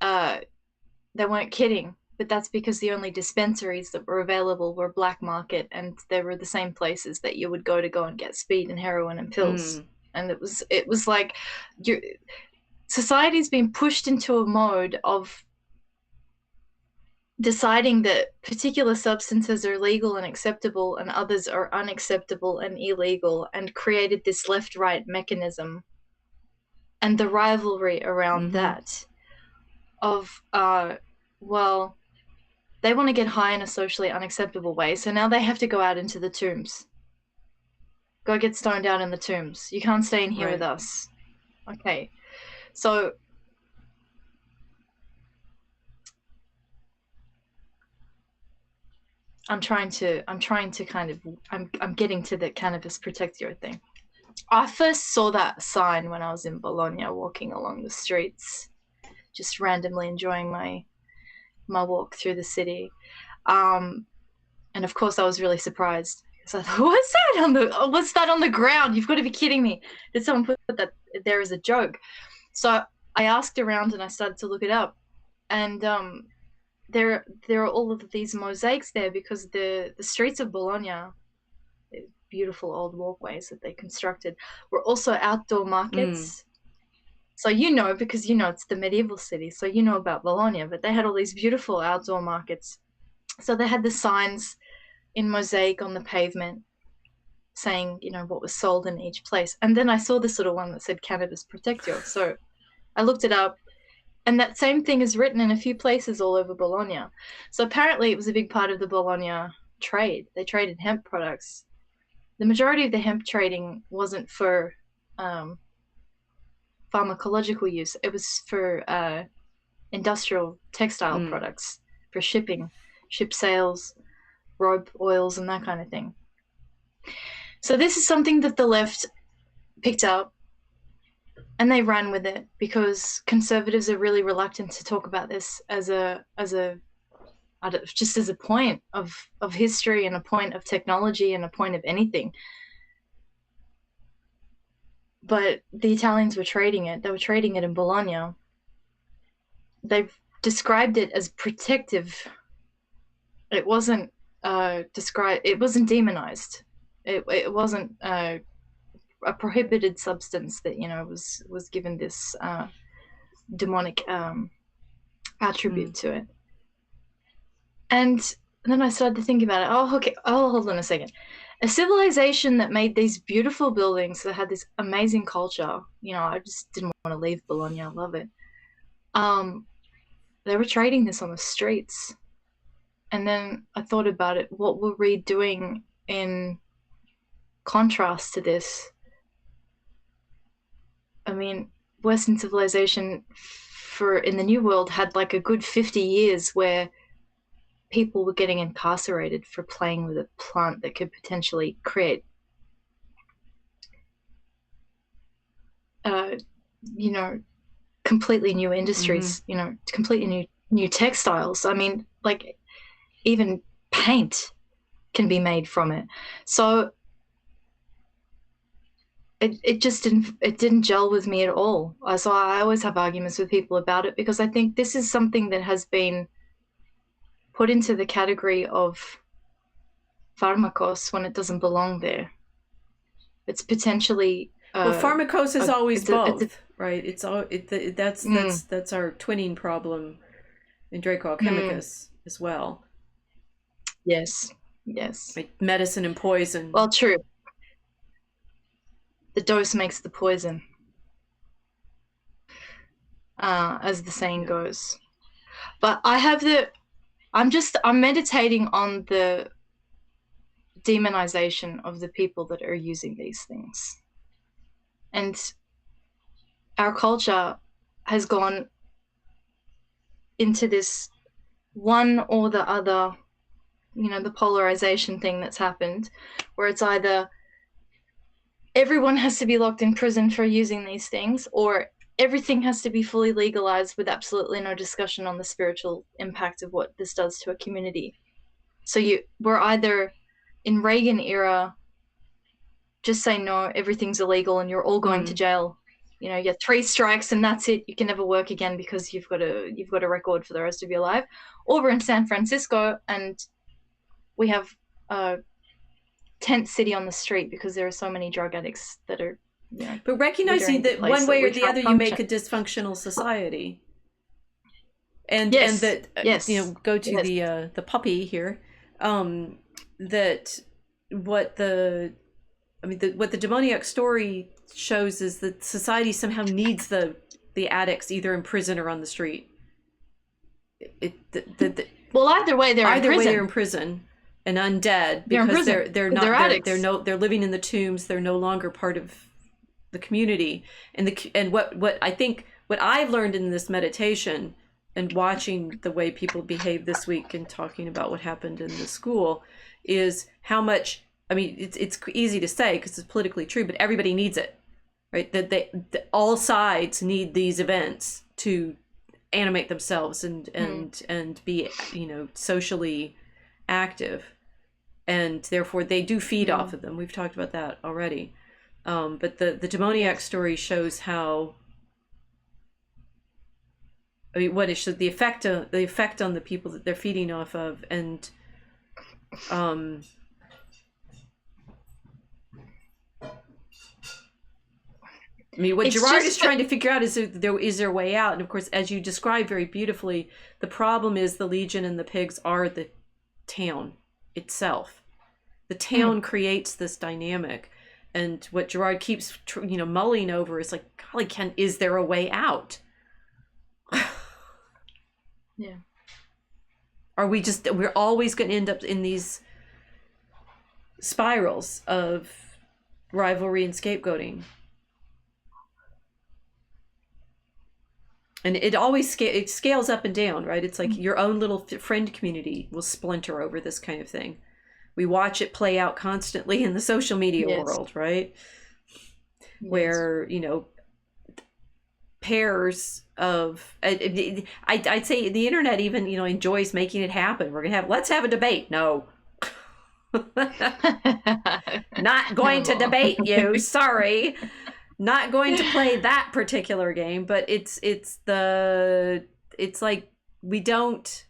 [SPEAKER 2] they weren't kidding. But that's because the only dispensaries that were available were black market, and they were the same places that you would go and get speed and heroin and pills. And it was like society's been pushed into a mode of deciding that particular substances are legal and acceptable and others are unacceptable and illegal, and created this left-right mechanism and the rivalry around that of well, they want to get high in a socially unacceptable way, so now they have to go out into the tombs. Go get stoned out in the tombs. You can't stay in here with us. Okay. So I'm trying to kind of I'm getting to the cannabis protectio thing. I first saw that sign when I was in Bologna, walking along the streets, just randomly enjoying my walk through the city. And of course I was really surprised because I thought, what's that on the ground? You've got to be kidding me. Did someone put that there as a joke? So I asked around and I started to look it up, and there are all of these mosaics there because the streets of Bologna, beautiful old walkways that they constructed, were also outdoor markets. So because it's the medieval city, so you know about Bologna, but they had all these beautiful outdoor markets. So they had the signs in mosaic on the pavement saying, what was sold in each place. And then I saw this little one that said Cannabis Protectio. So I looked it up, and that same thing is written in a few places all over Bologna. So apparently it was a big part of the Bologna trade. They traded hemp products. The majority of the hemp trading wasn't for pharmacological use. It was for industrial textile products, for shipping, ship sales, rope oils, and that kind of thing. So this is something that the left picked up, and they ran with it because conservatives are really reluctant to talk about this as a point of history and a point of technology and a point of anything. But the Italians were trading it. They were trading it in Bologna. They've described it as protective. It wasn't it wasn't demonized. It wasn't a prohibited substance that was given this demonic attribute to it. And then I started to think about it. Oh, okay. Oh, hold on a second. A civilization that made these beautiful buildings that had this amazing culture. I just didn't want to leave Bologna. I love it. They were trading this on the streets. And then I thought about it. What were we doing in contrast to this, I mean, Western civilization in the New World had like a good 50 years where people were getting incarcerated for playing with a plant that could potentially create, completely new industries, completely new textiles. I mean, like even paint can be made from it. So it just didn't gel with me at all. So I always have arguments with people about it, because I think this is something that has been put into the category of pharmakos when it doesn't belong there. It's potentially
[SPEAKER 1] well, pharmakos is always both, right? It's all that's our twinning problem in Draco Alchemicus as well.
[SPEAKER 2] Yes.
[SPEAKER 1] Like medicine and poison.
[SPEAKER 2] Well, true. The dose makes the poison, as the saying goes. But I'm meditating on the demonization of the people that are using these things. And our culture has gone into this one or the other, the polarization thing that's happened, where it's either everyone has to be locked in prison for using these things, or everything has to be fully legalized with absolutely no discussion on the spiritual impact of what this does to a community. So we're either in Reagan era, just say no, everything's illegal and you're all going to jail. You get 3 strikes and that's it. You can never work again because you've got a record for the rest of your life. Or we're in San Francisco and we have a tent city on the street because there are so many drug addicts that are,
[SPEAKER 1] but recognizing that one way or the other you make a dysfunctional society. And that go to the puppy here, that what the demoniac story shows is that society somehow needs the addicts either in prison or on the street.
[SPEAKER 2] Well, either way they're
[SPEAKER 1] in prison and undead, because they're living in the tombs. They're no longer part of the community. And what I think what I've learned in this meditation and watching the way people behave this week and talking about what happened in the school is how much, I mean, it's easy to say because it's politically true, but everybody needs it, right? That all sides need these events to animate themselves and be, socially active. And therefore they do feed off of them. We've talked about that already. But the demoniac story shows how, what it should, the effect on the people that they're feeding off of. And what Girard is trying to figure out is there a way out? And of course, as you described very beautifully, the problem is the Legion and the pigs are the town itself. The town creates this dynamic, and what Girard keeps mulling over is like, golly, is there a way out?
[SPEAKER 2] Yeah.
[SPEAKER 1] Are we're always going to end up in these spirals of rivalry and scapegoating? And it always it scales up and down, right? It's like your own little friend community will splinter over this kind of thing. We watch it play out constantly in the social media world, right? Yes. Where, pairs of, I'd say the internet even, enjoys making it happen. We're going to let's have a debate. No. Not going to debate you. Sorry. Not going to play that particular game, but it's like we don't.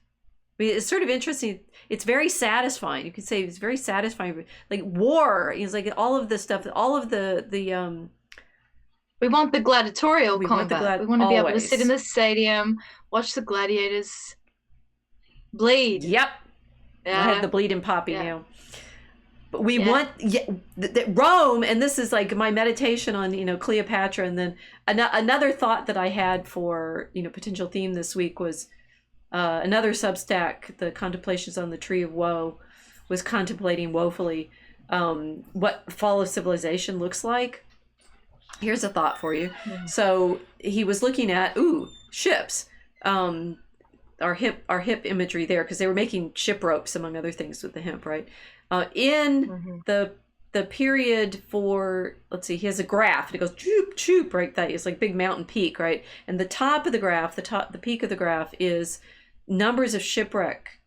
[SPEAKER 1] It's sort of interesting. It's very satisfying. You could say it's very satisfying. Like war is like all of this stuff. All of the
[SPEAKER 2] we want the gladiatorial combat. We want to be able to sit in the stadium, watch the gladiators bleed.
[SPEAKER 1] Yep. Yeah. I have the bleeding poppy now. But we want Rome, and this is like my meditation on Cleopatra, and then another thought that I had for potential theme this week was another Substack, the Contemplations on the Tree of Woe, was contemplating woefully what fall of civilization looks like, here's a thought for you. So he was looking at ships, our hip imagery there, because they were making ship ropes among other things with the hemp, right? In the period for, let's see, he has a graph and it goes choop choop, right? That is like big mountain peak, right? And the top of the graph, the peak of the graph is numbers of shipwreck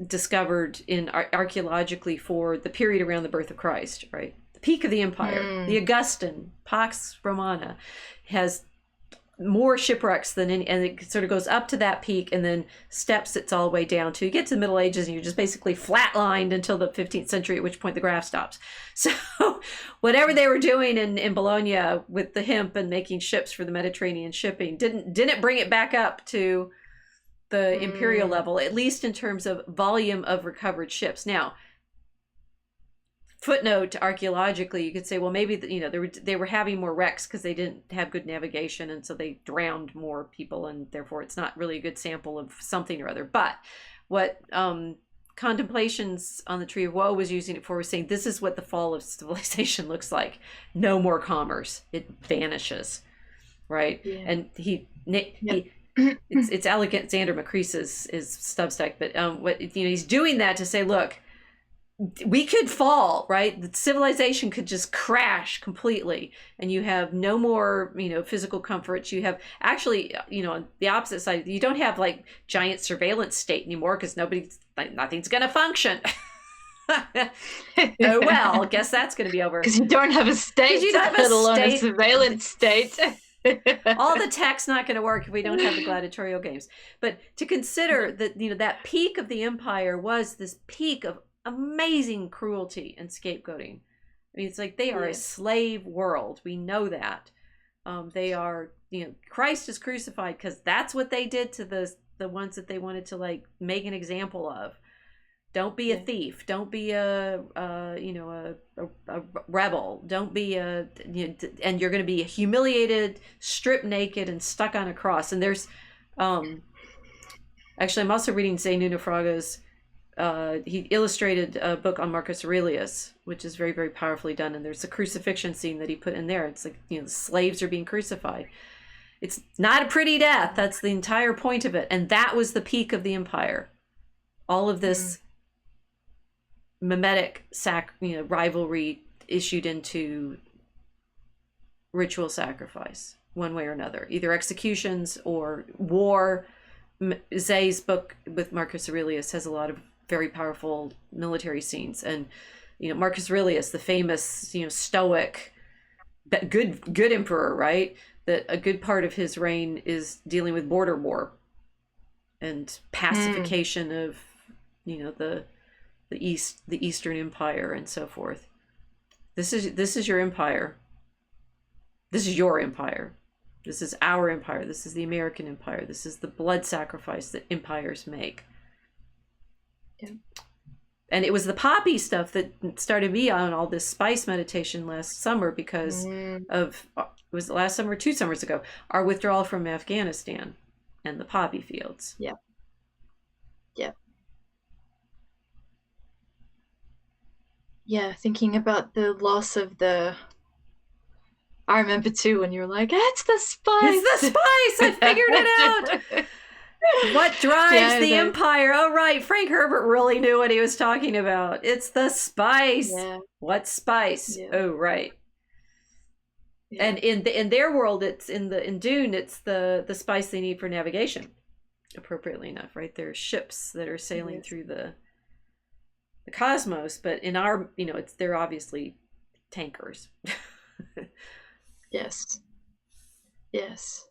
[SPEAKER 1] discovered in archaeologically for the period around the birth of Christ, right? The peak of the empire, the Augustan Pax Romana, has more shipwrecks than any, and it sort of goes up to that peak and then steps it's all the way down to, you get to the Middle Ages and you're just basically flatlined until the 15th century, at which point the graph stops. So whatever they were doing in Bologna with the hemp and making ships for the Mediterranean shipping didn't bring it back up to the imperial level, at least in terms of volume of recovered ships. Now, footnote, archaeologically, you could say, well, maybe they were having more wrecks because they didn't have good navigation, and so they drowned more people, and therefore it's not really a good sample of something or other. But what Contemplations on the Tree of Woe was using it for was saying, this is what the fall of civilization looks like. No more commerce. It vanishes, right? Yeah. And it's Alexander Macree's is Substack, but he's doing that to say, look, we could fall, right? The civilization could just crash completely, and you have no more, physical comforts. You have actually, on the opposite side, you don't have like giant surveillance state anymore because nothing's going to function. Oh well, guess that's going to be over.
[SPEAKER 2] Because you don't have a state, let alone a surveillance state.
[SPEAKER 1] All the tech's not going to work if we don't have the gladiatorial games. But to consider that, that peak of the empire was this peak of amazing cruelty and scapegoating. I mean, it's like they are a slave world. We know that. They are, Christ is crucified because that's what they did to the ones that they wanted to like make an example of. Don't be a thief. Don't be a rebel. Don't be and you're going to be humiliated, stripped naked, and stuck on a cross. And there's, actually, I'm also reading Zeinuna Fraga's. He illustrated a book on Marcus Aurelius, which is very, very powerfully done. And there's a crucifixion scene that he put in there. It's like, the slaves are being crucified. It's not a pretty death. That's the entire point of it. And that was the peak of the empire. All of this mimetic rivalry issued into ritual sacrifice, one way or another, either executions or war. Zay's book with Marcus Aurelius has a lot of very powerful military scenes, and Marcus Aurelius, the famous stoic, but good emperor, right? That a good part of his reign is dealing with border war and pacification of the Eastern Empire and so forth. This is your empire. This is your empire. This is our empire. This is the American empire. This is the blood sacrifice that empires make. Yeah. And it was the poppy stuff that started me on all this spice meditation last summer because of, it was last summer, 2 summers ago, our withdrawal from Afghanistan and the poppy fields.
[SPEAKER 2] Yeah. Yeah. Yeah, thinking about the loss of I remember too when you were like, it's the spice.
[SPEAKER 1] It's the spice. I figured it out. What drives the empire? Oh, right. Frank Herbert really knew what he was talking about. It's the spice. Yeah. What spice? Yeah. Oh, right. Yeah. And in their world, it's in Dune, it's the spice they need for navigation. Appropriately enough, right? There's ships that are sailing through the cosmos, but in our, they're obviously tankers.
[SPEAKER 2] Yes. Yes.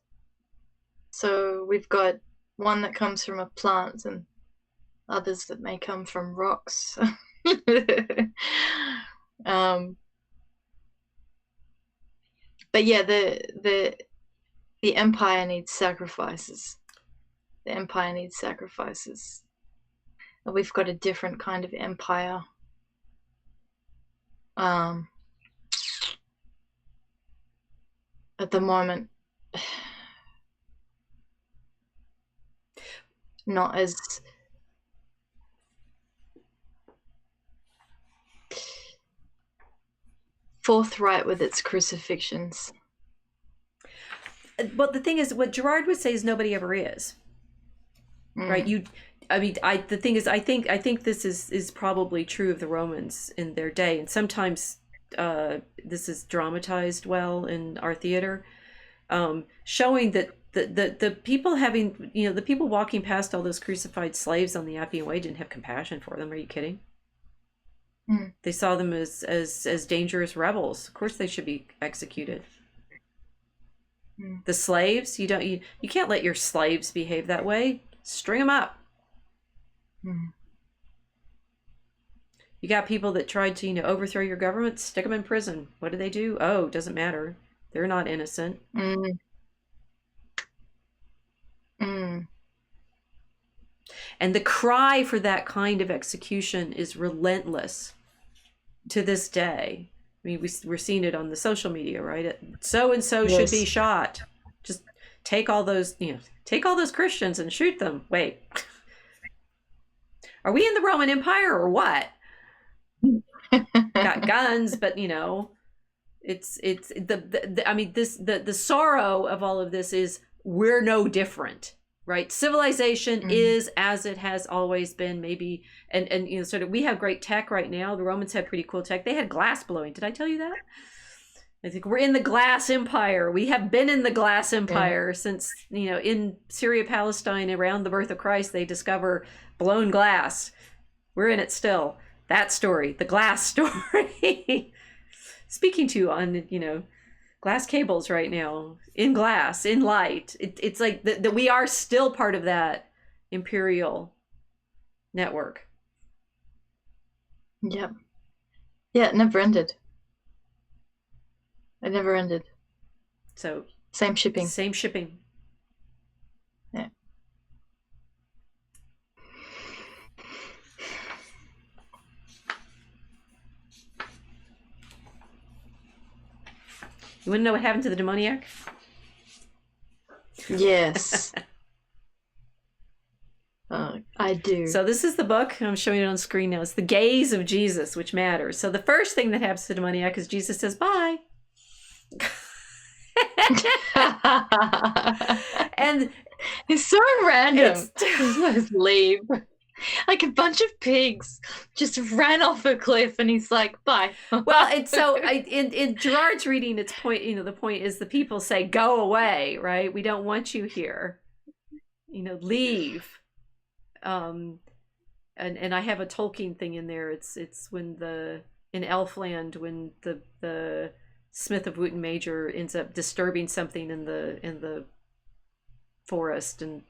[SPEAKER 2] So we've got one that comes from a plant and others that may come from rocks. But yeah, the empire needs sacrifices. The empire needs sacrifices. And we've got a different kind of empire. At the moment, not as forthright with its crucifixions.
[SPEAKER 1] But the thing is, what Girard would say is nobody ever is. Right? The thing is, I think this is probably true of the Romans in their day, and sometimes this is dramatized well in our theater, showing that the people having, the people walking past all those crucified slaves on the Appian Way didn't have compassion for them. Are you kidding? They saw them as dangerous rebels. Of course they should be executed. The slaves, you can't let your slaves behave that way. String them up. You got people that tried to, overthrow your government, stick them in prison. What do they do? Oh, doesn't matter. They're not innocent. And the cry for that kind of execution is relentless to this day. I mean, we're seeing it on the social media, right? So-and-so should be shot. Just take all those Christians and shoot them. Wait. Are we in the Roman Empire or what? Got guns, but it's the sorrow of all of this is we're no different, right? Civilization is as it has always been, maybe, and sort of, we have great tech right now. The Romans had pretty cool tech. They had glass blowing. Did I tell you that? I think we're in the glass empire. We have been in the glass empire since, in Syria, Palestine, around the birth of Christ, they discover blown glass. We're in it still. That story, the glass story. Speaking to you on, glass cables right now, in glass, in light. It's like that we are still part of that imperial network.
[SPEAKER 2] Yep. Yeah, it never ended. It never ended.
[SPEAKER 1] So
[SPEAKER 2] same shipping. Yeah.
[SPEAKER 1] You want to know what happened to the demoniac?
[SPEAKER 2] Yes. I do.
[SPEAKER 1] So this is the book. I'm showing it on screen now. It's The Gaze of Jesus, which matters. So the first thing that happens to the demoniac is Jesus says, bye. And
[SPEAKER 2] it's so random. Just leave. Like a bunch of pigs just ran off a cliff, and he's like, bye.
[SPEAKER 1] Well, it's so in Girard's reading, it's point, the point is the people say, go away, right? We don't want you here. Leave. And I have a Tolkien thing in there. It's when in Elfland, when the Smith of Wootton Major ends up disturbing something in the forest, and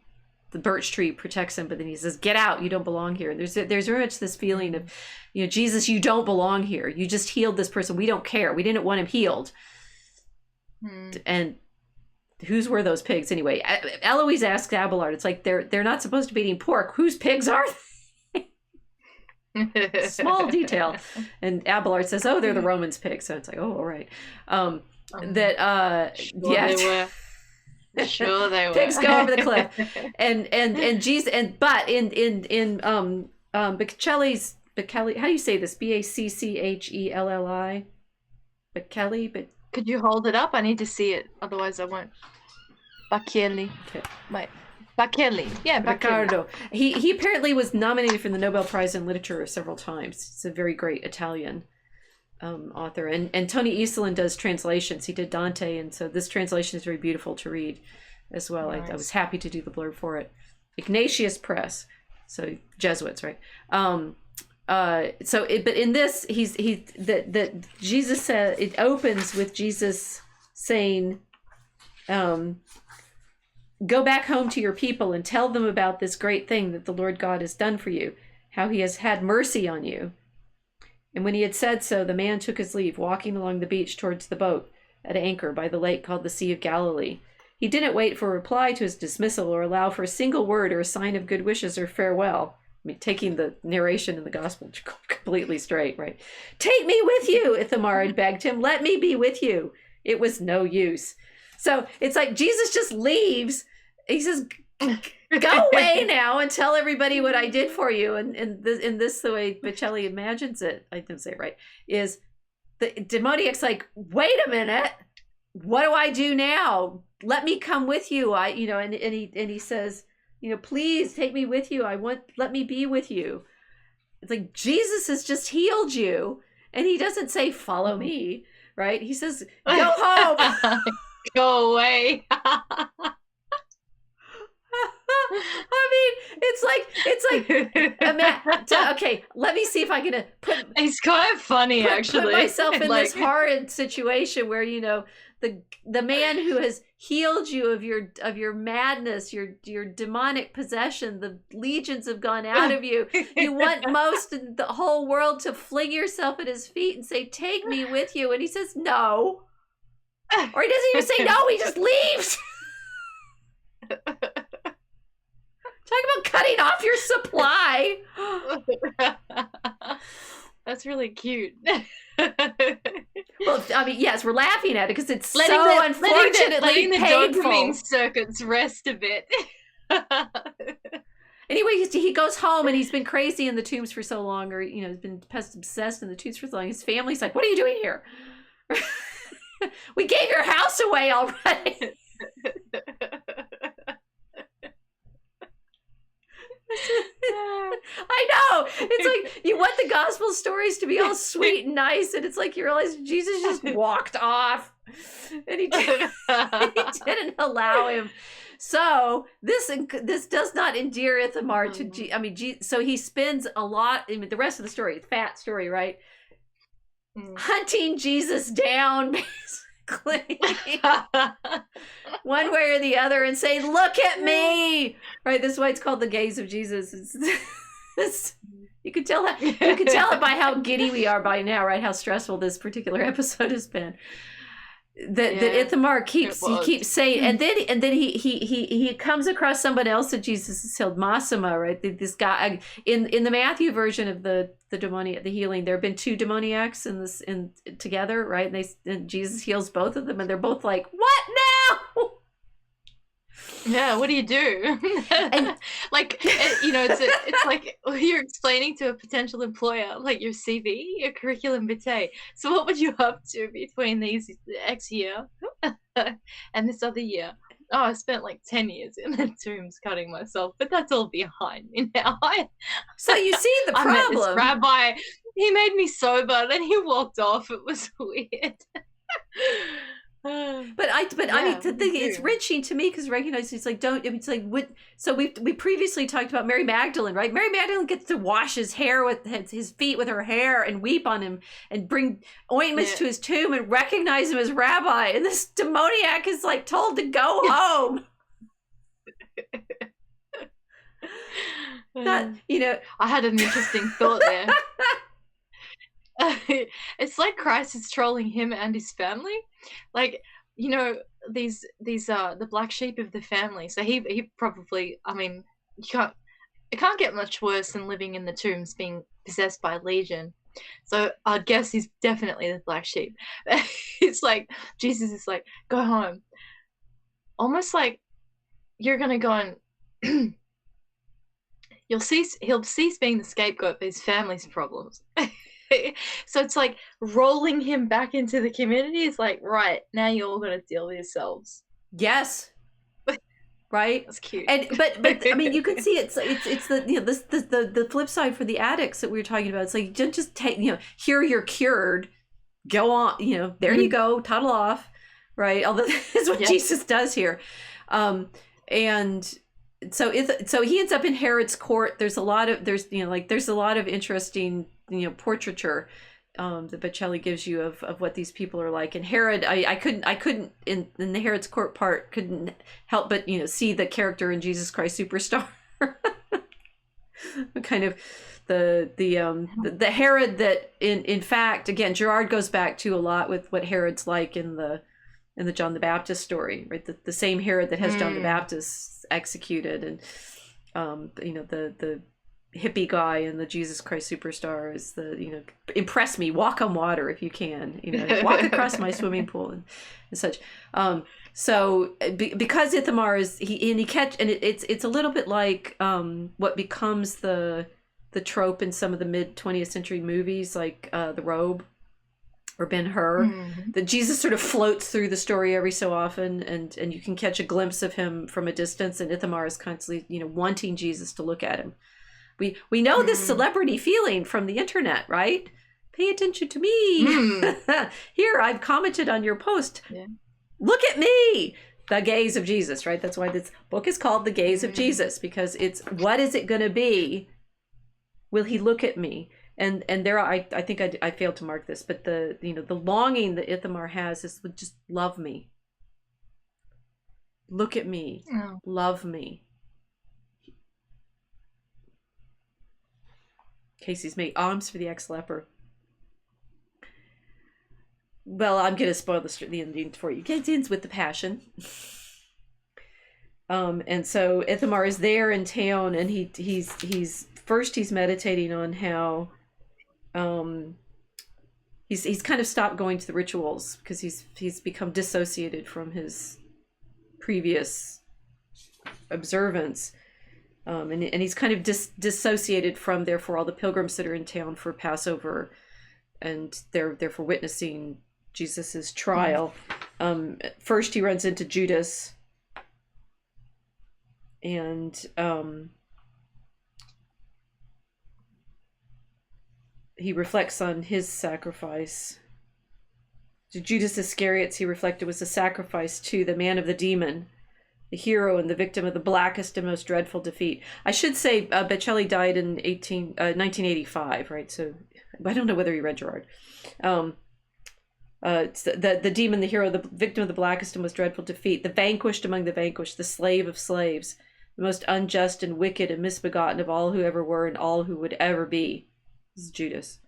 [SPEAKER 1] the birch tree protects him, but then he says, get out, you don't belong here. There's very much this feeling of, Jesus, you don't belong here. You just healed this person. We don't care. We didn't want him healed. And whose were those pigs anyway? Eloise asks Abelard, it's like, they're not supposed to be eating pork. Whose pigs are they? Small detail. And Abelard says, oh, they're the Romans' pigs. So it's like, oh, all right. They were.
[SPEAKER 2] Sure they were.
[SPEAKER 1] Pigs go over the cliff. And Jesus, but in Baccelli's, how do you say this? Baccheli? Baccelli, but
[SPEAKER 2] could you hold it up? I need to see it, otherwise I won't. Baccelli. Okay. Baccelli. Yeah,
[SPEAKER 1] Riccardo. He apparently was nominated for the Nobel Prize in Literature several times. He's a very great Italian author, and Tony Esolen does translations. He did Dante, and so this translation is very beautiful to read as well. Nice. I was happy to do the blurb for it. Ignatius Press, so Jesuits, right? But in this, that Jesus said, it opens with Jesus saying, go back home to your people and tell them about this great thing that the Lord God has done for you, how he has had mercy on you. And when he had said so, the man took his leave, walking along the beach towards the boat at anchor by the lake called the Sea of Galilee. He didn't wait for a reply to his dismissal or allow for a single word or a sign of good wishes or farewell. I mean, taking the narration in the gospel completely straight, right? Take me with you, Ithamar had begged him. Let me be with you. It was no use. So it's like Jesus just leaves. He says, go away now and tell everybody what I did for you. And this the way Baccelli imagines it, I didn't say it right, is the demoniac's like, wait a minute, what do I do now? Let me come with you. And he says, please take me with you. Let me be with you. It's like, Jesus has just healed you. And he doesn't say, follow me, right? He says, go home.
[SPEAKER 2] Go away.
[SPEAKER 1] I mean, it's like, okay, let me see if I can put.
[SPEAKER 2] It's kind of funny, actually.
[SPEAKER 1] Put myself in this horrid situation where, the man who has healed you of your madness, your demonic possession, the legions have gone out of you. You want most of the whole world to fling yourself at his feet and say, take me with you. And he says, no. Or he doesn't even say no, he just leaves. Talk about cutting off your supply.
[SPEAKER 2] That's really cute.
[SPEAKER 1] Well, I mean, yes, we're laughing at it because it's unfortunately painful.
[SPEAKER 2] The dopamine circuits rest a bit.
[SPEAKER 1] Anyway, he goes home and he's been crazy in the tombs for so long, or he's been obsessed in the tombs for so long. His family's like, "What are you doing here? We gave your house away already." I know. It's like you want the gospel stories to be all sweet and nice, and it's like you realize Jesus just walked off, and he didn't allow him. So this does not endear Ithamar to so he spends a lot. I mean, the rest of the story, fat story, right? Hunting Jesus down, basically. One way or the other, and say, look at me, right? This is why it's called the gaze of Jesus. You could tell it by how giddy we are by now, right? How stressful this particular episode has been. That Ithamar keeps saying, and then he comes across someone else that Jesus has healed, Massima, right? This guy in the Matthew version of the demoniac, the healing, there have been two demoniacs in together, right? And Jesus heals both of them, and they're both like, what now?
[SPEAKER 2] Yeah, what do you do? And it's like you're explaining to a potential employer, like your CV, your curriculum vitae. So what would you up to between these X year and this other year? Oh, I spent like 10 years in the tombs cutting myself, but that's all behind me now.
[SPEAKER 1] So you see the problem.
[SPEAKER 2] I met this rabbi. He made me sober, then he walked off. It was weird.
[SPEAKER 1] I mean, the thing, it's wrenching to me because recognizing it's like it's like what. So we previously talked about Mary Magdalene, right? Mary Magdalene gets to wash his hair with his feet with her hair and weep on him and bring ointments to his tomb and recognize him as rabbi, and this demoniac is like told to go home.
[SPEAKER 2] I had an interesting thought there. It's like Christ is trolling him and his family, like these the black sheep of the family. So he probably, I mean, it can't get much worse than living in the tombs being possessed by legion. So I guess he's definitely the black sheep. It's like Jesus is like, go home, almost like you're gonna go and he'll cease being the scapegoat for his family's problems. So it's like rolling him back into the community. It's like, right, now you're all going to deal with yourselves.
[SPEAKER 1] Yes. Right.
[SPEAKER 2] That's cute.
[SPEAKER 1] And but I mean, you can see it's the flip side for the addicts that we were talking about. It's like just take, here you're cured, go on, there you go, toddle off, right? Although that's what Jesus does here, and so he ends up in Herod's court. There's a lot of interesting portraiture that Bocelli gives you of what these people are like. And Herod, I couldn't in the Herod's court part couldn't help but see the character in Jesus Christ Superstar. Kind of the Herod that in fact, again, Girard goes back to a lot with what Herod's like in the John the Baptist story, right? The same Herod that has John the Baptist executed, and the hippie guy in the Jesus Christ Superstar is impress me, walk on water if you can, walk across my swimming pool and such. So because Ithamar is it's a little bit like what becomes the trope in some of the mid 20th century movies, like The Robe, or Ben-Hur, that Jesus sort of floats through the story every so often, and you can catch a glimpse of him from a distance, and Ithamar is constantly, you know, wanting Jesus to look at him. We know this celebrity feeling from the internet, right? Pay attention to me. Here, I've commented on your post. Yeah. Look at me. The gaze of Jesus, right? That's why this book is called The Gaze of Jesus, because it's, what is it going to be? Will he look at me? And there, I think I failed to mark this, but the, you know, the longing that Ithamar has is, just love me. Look at me. Oh. Love me. Casey's made alms for the ex-leper. Well, I'm going to spoil the ending for you. It ends with the passion. And so Ithamar is there in town, and he's meditating on how he's kind of stopped going to the rituals because he's become dissociated from his previous observance, and he's kind of dissociated from, therefore, all the pilgrims that are in town for Passover, and they're therefore witnessing Jesus's trial. First he runs into Judas, and he reflects on his sacrifice. To Judas Iscariot, he reflected, was a sacrifice to the man of the demon, the hero and the victim of the blackest and most dreadful defeat. I should say Bocelli died in 1985, right? So I don't know whether you read Girard. It's the demon, the hero, the victim of the blackest and most dreadful defeat, the vanquished among the vanquished, the slave of slaves, the most unjust and wicked and misbegotten of all who ever were and all who would ever be. This is Judas.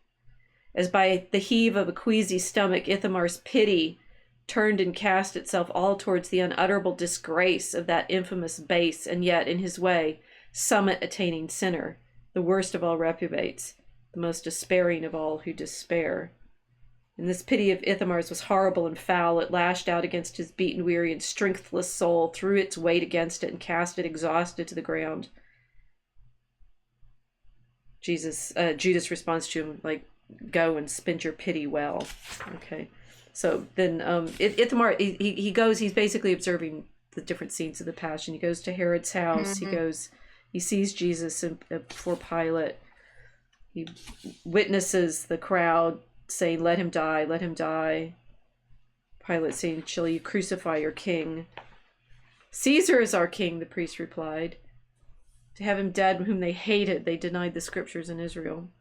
[SPEAKER 1] As by the heave of a queasy stomach, Ithamar's pity turned and cast itself all towards the unutterable disgrace of that infamous base, and yet, in his way, summit-attaining sinner, the worst of all reprobates, the most despairing of all who despair. And this pity of Ithamar's was horrible and foul. It lashed out against his beaten, weary, and strengthless soul, threw its weight against it, and cast it exhausted to the ground. Judas responds to him like, "Go and spend your pity well." Okay, so then Ithamar, he goes. He's basically observing the different scenes of the Passion. He goes to Herod's house. He sees Jesus before Pilate. He witnesses the crowd saying, "Let him die, let him die." Pilate saying, "Shall you crucify your king?" "Caesar is our king," the priest replied. To have him dead whom they hated, they denied the scriptures in Israel.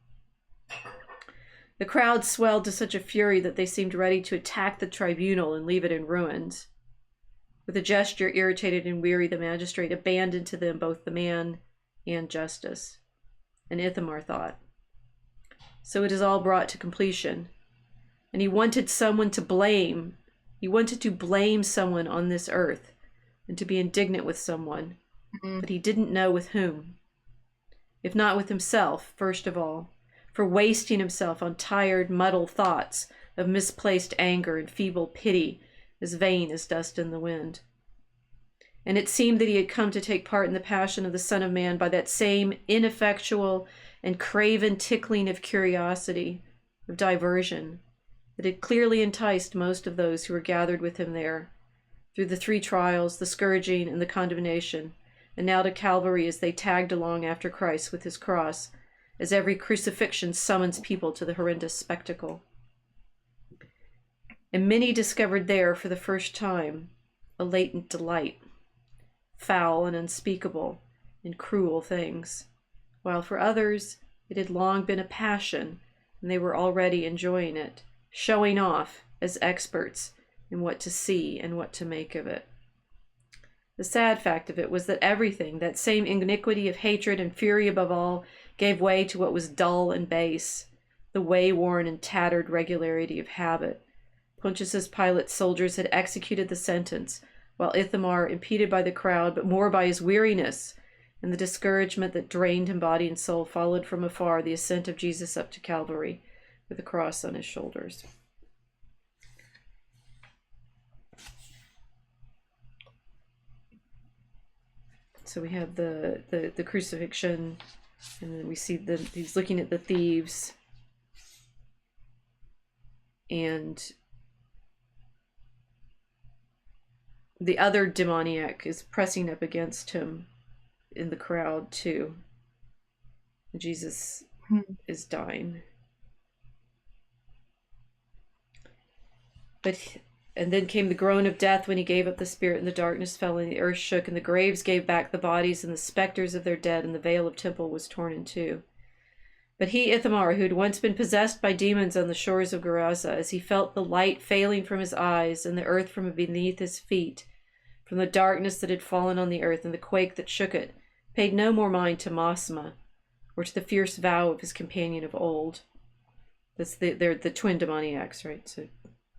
[SPEAKER 1] The crowd swelled to such a fury that they seemed ready to attack the tribunal and leave it in ruins. With a gesture irritated and weary, the magistrate abandoned to them both the man and justice. And Ithamar thought, so it is all brought to completion. And he wanted someone to blame. He wanted to blame someone on this earth and to be indignant with someone, but he didn't know with whom. If not with himself, first of all, for wasting himself on tired, muddled thoughts of misplaced anger and feeble pity, as vain as dust in the wind. And it seemed that he had come to take part in the passion of the Son of Man by that same ineffectual and craven tickling of curiosity, of diversion, that had clearly enticed most of those who were gathered with him there, through the 3 trials, the scourging, and the condemnation, and now to Calvary as they tagged along after Christ with his cross, as every crucifixion summons people to the horrendous spectacle. And many discovered there for the first time a latent delight, foul and unspeakable, in cruel things, while for others it had long been a passion, and they were already enjoying it, showing off as experts in what to see and what to make of it. The sad fact of it was that everything, that same iniquity of hatred and fury above all, gave way to what was dull and base, the way-worn and tattered regularity of habit. Pontius Pilate's soldiers had executed the sentence, while Ithamar, impeded by the crowd, but more by his weariness and the discouragement that drained him body and soul, followed from afar the ascent of Jesus up to Calvary with a cross on his shoulders. So we have the crucifixion, and then we see he's looking at the thieves, And the other demoniac is pressing up against him in the crowd too. Jesus is dying. And then came the groan of death when he gave up the spirit, and the darkness fell, and the earth shook, and the graves gave back the bodies, and the specters of their dead, and the veil of temple was torn in two. But he, Ithamar, who had once been possessed by demons on the shores of Gerasa, as he felt the light failing from his eyes, and the earth from beneath his feet, from the darkness that had fallen on the earth, and the quake that shook it, paid no more mind to Masma, or to the fierce vow of his companion of old. They're the twin demoniacs, right? So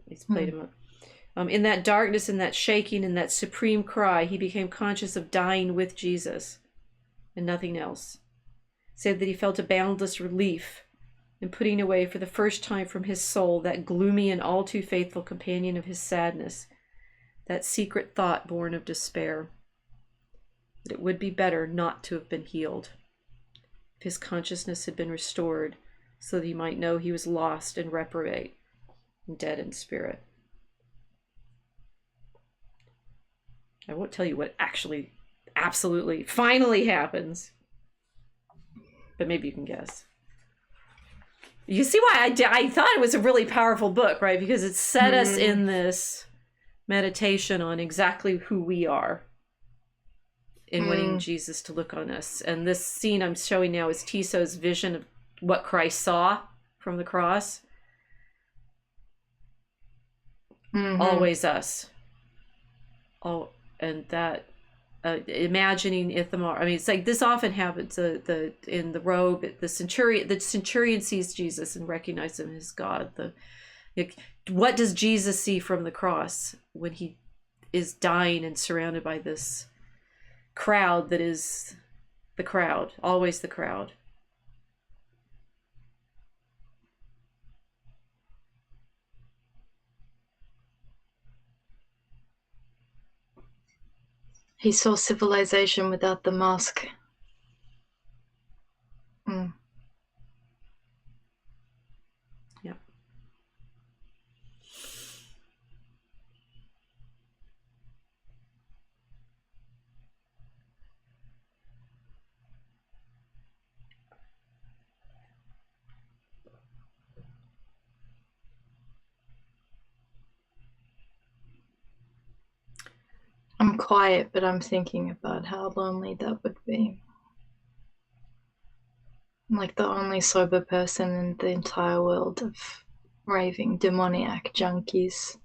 [SPEAKER 1] he's played him up. In that darkness, in that shaking, in that supreme cry, he became conscious of dying with Jesus and nothing else, save that he felt a boundless relief in putting away for the first time from his soul that gloomy and all too faithful companion of his sadness, that secret thought born of despair, that it would be better not to have been healed, if his consciousness had been restored, so that he might know he was lost and reprobate and dead in spirit. I won't tell you what actually, absolutely, finally happens, but maybe you can guess. You see why I thought it was a really powerful book, right? Because it set us in this meditation on exactly who we are in wanting Jesus to look on us. And this scene I'm showing now is Tiso's vision of what Christ saw from the cross. Always us. Oh, and that imagining Ithamar. I mean, it's like this often happens. In the robe, the centurion sees Jesus and recognizes him as God. What does Jesus see from the cross when he is dying and surrounded by this crowd that is the crowd, always the crowd?
[SPEAKER 2] He saw civilization without the mask.
[SPEAKER 1] Yeah.
[SPEAKER 2] I'm quiet, but I'm thinking about how lonely that would be. I'm like the only sober person in the entire world of raving demoniac junkies.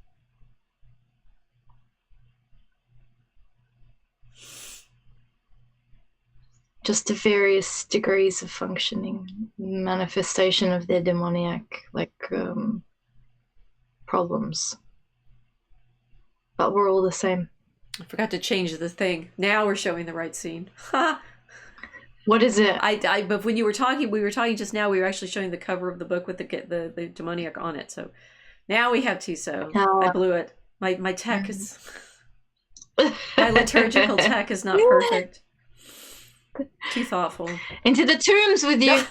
[SPEAKER 2] Just to various degrees of functioning, manifestation of their demoniac problems. But we're all the same.
[SPEAKER 1] I forgot to change the thing. Now we're showing the right scene. Ha!
[SPEAKER 2] What is it?
[SPEAKER 1] But when we were talking just now, we were actually showing the cover of the book with the demoniac on it. So now we have Tiso. I blew it. My tech is my liturgical tech is not perfect. Too thoughtful.
[SPEAKER 2] Into the tombs with you.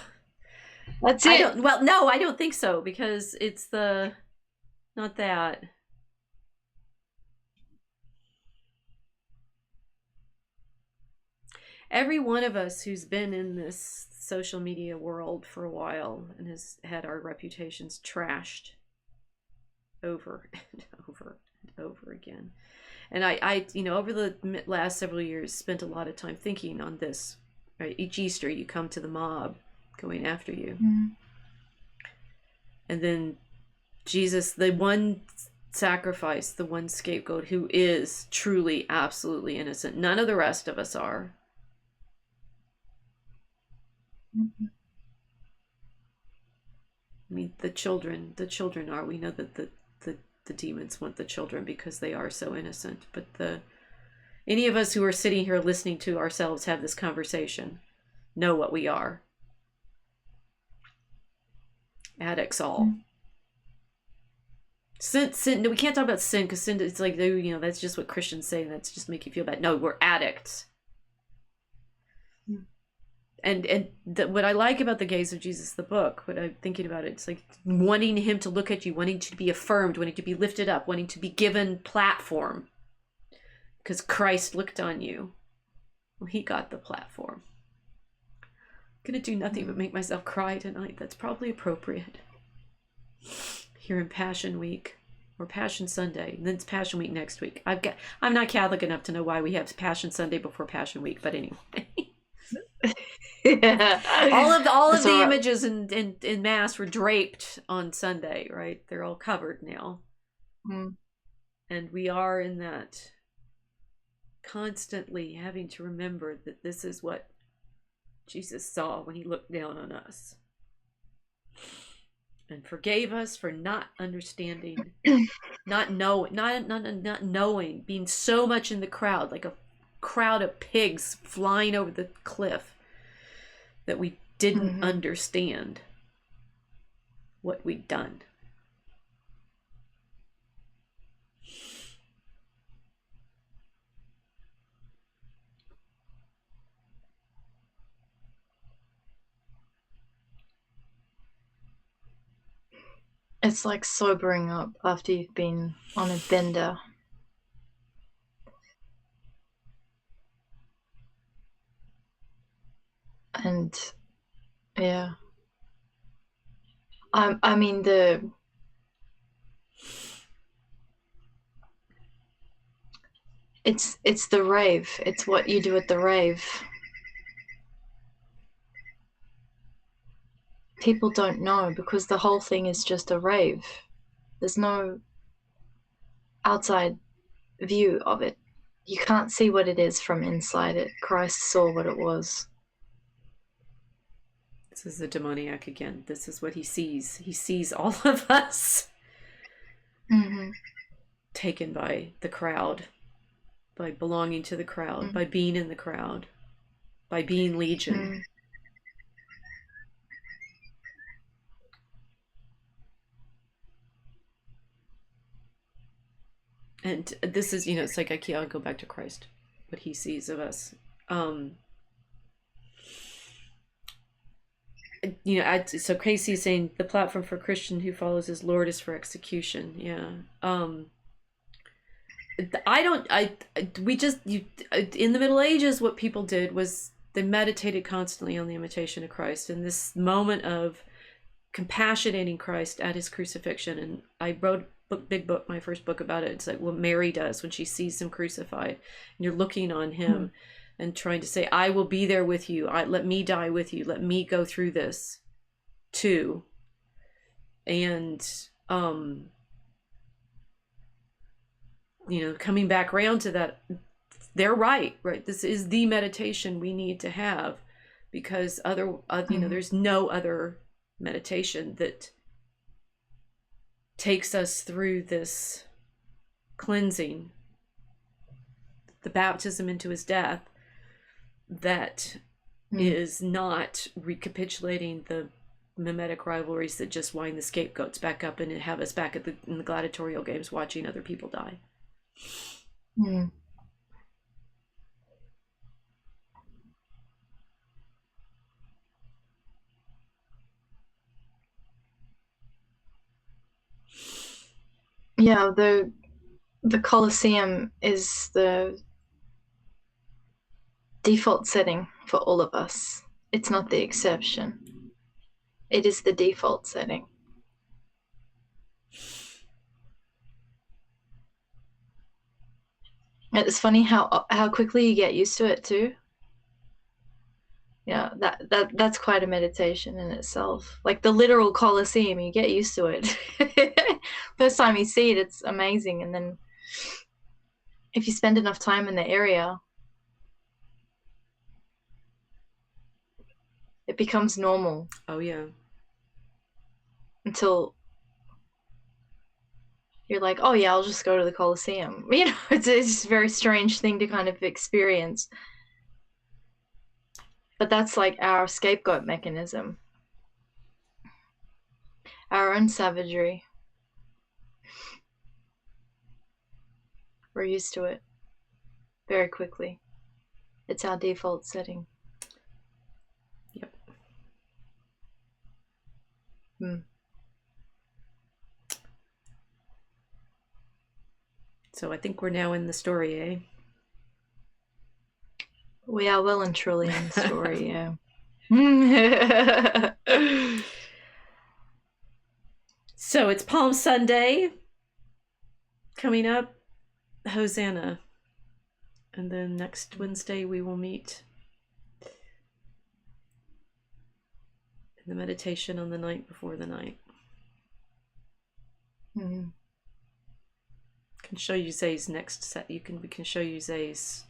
[SPEAKER 2] That's it.
[SPEAKER 1] No, I don't think so, because it's not that. Every one of us who's been in this social media world for a while and has had our reputations trashed over and over and over again. And I over the last several years, spent a lot of time thinking on this. Right? Each Easter, you come to the mob going after you. And then Jesus, the one sacrifice, the one scapegoat who is truly, absolutely innocent. None of the rest of us are. I mean, the children are. We know that the demons want the children because they are so innocent. But any of us who are sitting here listening to ourselves have this conversation know what we are. Addicts all. Sin. We can't talk about sin, because sin, it's like, that's just what Christians say. That's just make you feel bad. No, we're addicts. what I like about the Gaze of Jesus, the book, what I'm thinking about it, it's like wanting him to look at you, wanting to be affirmed, wanting to be lifted up, wanting to be given platform, because Christ looked on you. Well, he got the platform. I'm gonna do nothing but make myself cry tonight. That's probably appropriate. Here in Passion Week, or Passion Sunday, and then it's Passion Week next week. I'm not Catholic enough to know why we have Passion Sunday before Passion Week, but anyway.
[SPEAKER 2] Yeah.
[SPEAKER 1] all of the images in Mass were draped on Sunday, right? They're all covered now. And we are in that constantly having to remember that this is what Jesus saw when he looked down on us and forgave us for not understanding, not knowing, being so much in the crowd, like a crowd of pigs flying over the cliff, that we didn't understand what we'd done.
[SPEAKER 2] It's like sobering up after you've been on a bender. And yeah, I mean it's the rave. It's what you do at the rave. People don't know because the whole thing is just a rave. There's no outside view of it. You can't see what it is from inside it. Christ saw what it was.
[SPEAKER 1] This is the demoniac again. This is what he sees. He sees all of us taken by the crowd, by belonging to the crowd, by being in the crowd, by being legion. And this is, it's like I'll go back to Christ, what he sees of us. So Casey is saying the platform for a Christian who follows his Lord is for execution. Yeah. In the Middle Ages, what people did was they meditated constantly on the imitation of Christ, and this moment of compassionating Christ at his crucifixion. And I wrote my first book about it. It's like what Mary does when she sees him crucified, and you're looking on him and trying to say, I will be there with you. Let me die with you. Let me go through this too. And, coming back around to that, they're right? This is the meditation we need to have, because there's no other meditation that takes us through this cleansing, the baptism into his death, that is not recapitulating the mimetic rivalries that just wind the scapegoats back up and have us back in the gladiatorial games watching other people die.
[SPEAKER 2] Yeah, the Colosseum is the default setting for all of us. It's not the exception. It is the default setting. It's funny how quickly you get used to it too. Yeah, that's quite a meditation in itself. Like the literal Colosseum, you get used to it. First time you see it, it's amazing, and then if you spend enough time in the area, it becomes normal.
[SPEAKER 1] Oh yeah.
[SPEAKER 2] Until you're like, oh yeah, I'll just go to the Colosseum. It's a very strange thing to kind of experience. But that's like our scapegoat mechanism. Our own savagery. We're used to it very quickly. It's our default setting. Mm.
[SPEAKER 1] So I think we're now in the story, eh?
[SPEAKER 2] We are well and truly in the story, yeah.
[SPEAKER 1] So it's Palm Sunday coming up, Hosanna. And then next Wednesday we will meet in the meditation on the night before the night.
[SPEAKER 2] Mm-hmm.
[SPEAKER 1] Can show you Zay's next set. We can show you Zay's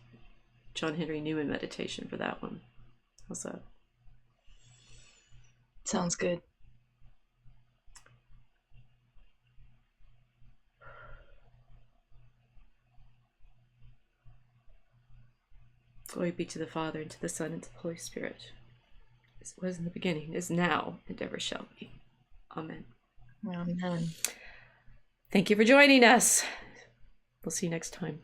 [SPEAKER 1] John Henry Newman meditation for that one. How's that?
[SPEAKER 2] Sounds good.
[SPEAKER 1] Glory be to the Father, and to the Son, and to the Holy Spirit, as it was in the beginning, is now, and ever shall be. Amen.
[SPEAKER 2] Amen.
[SPEAKER 1] Thank you for joining us. We'll see you next time.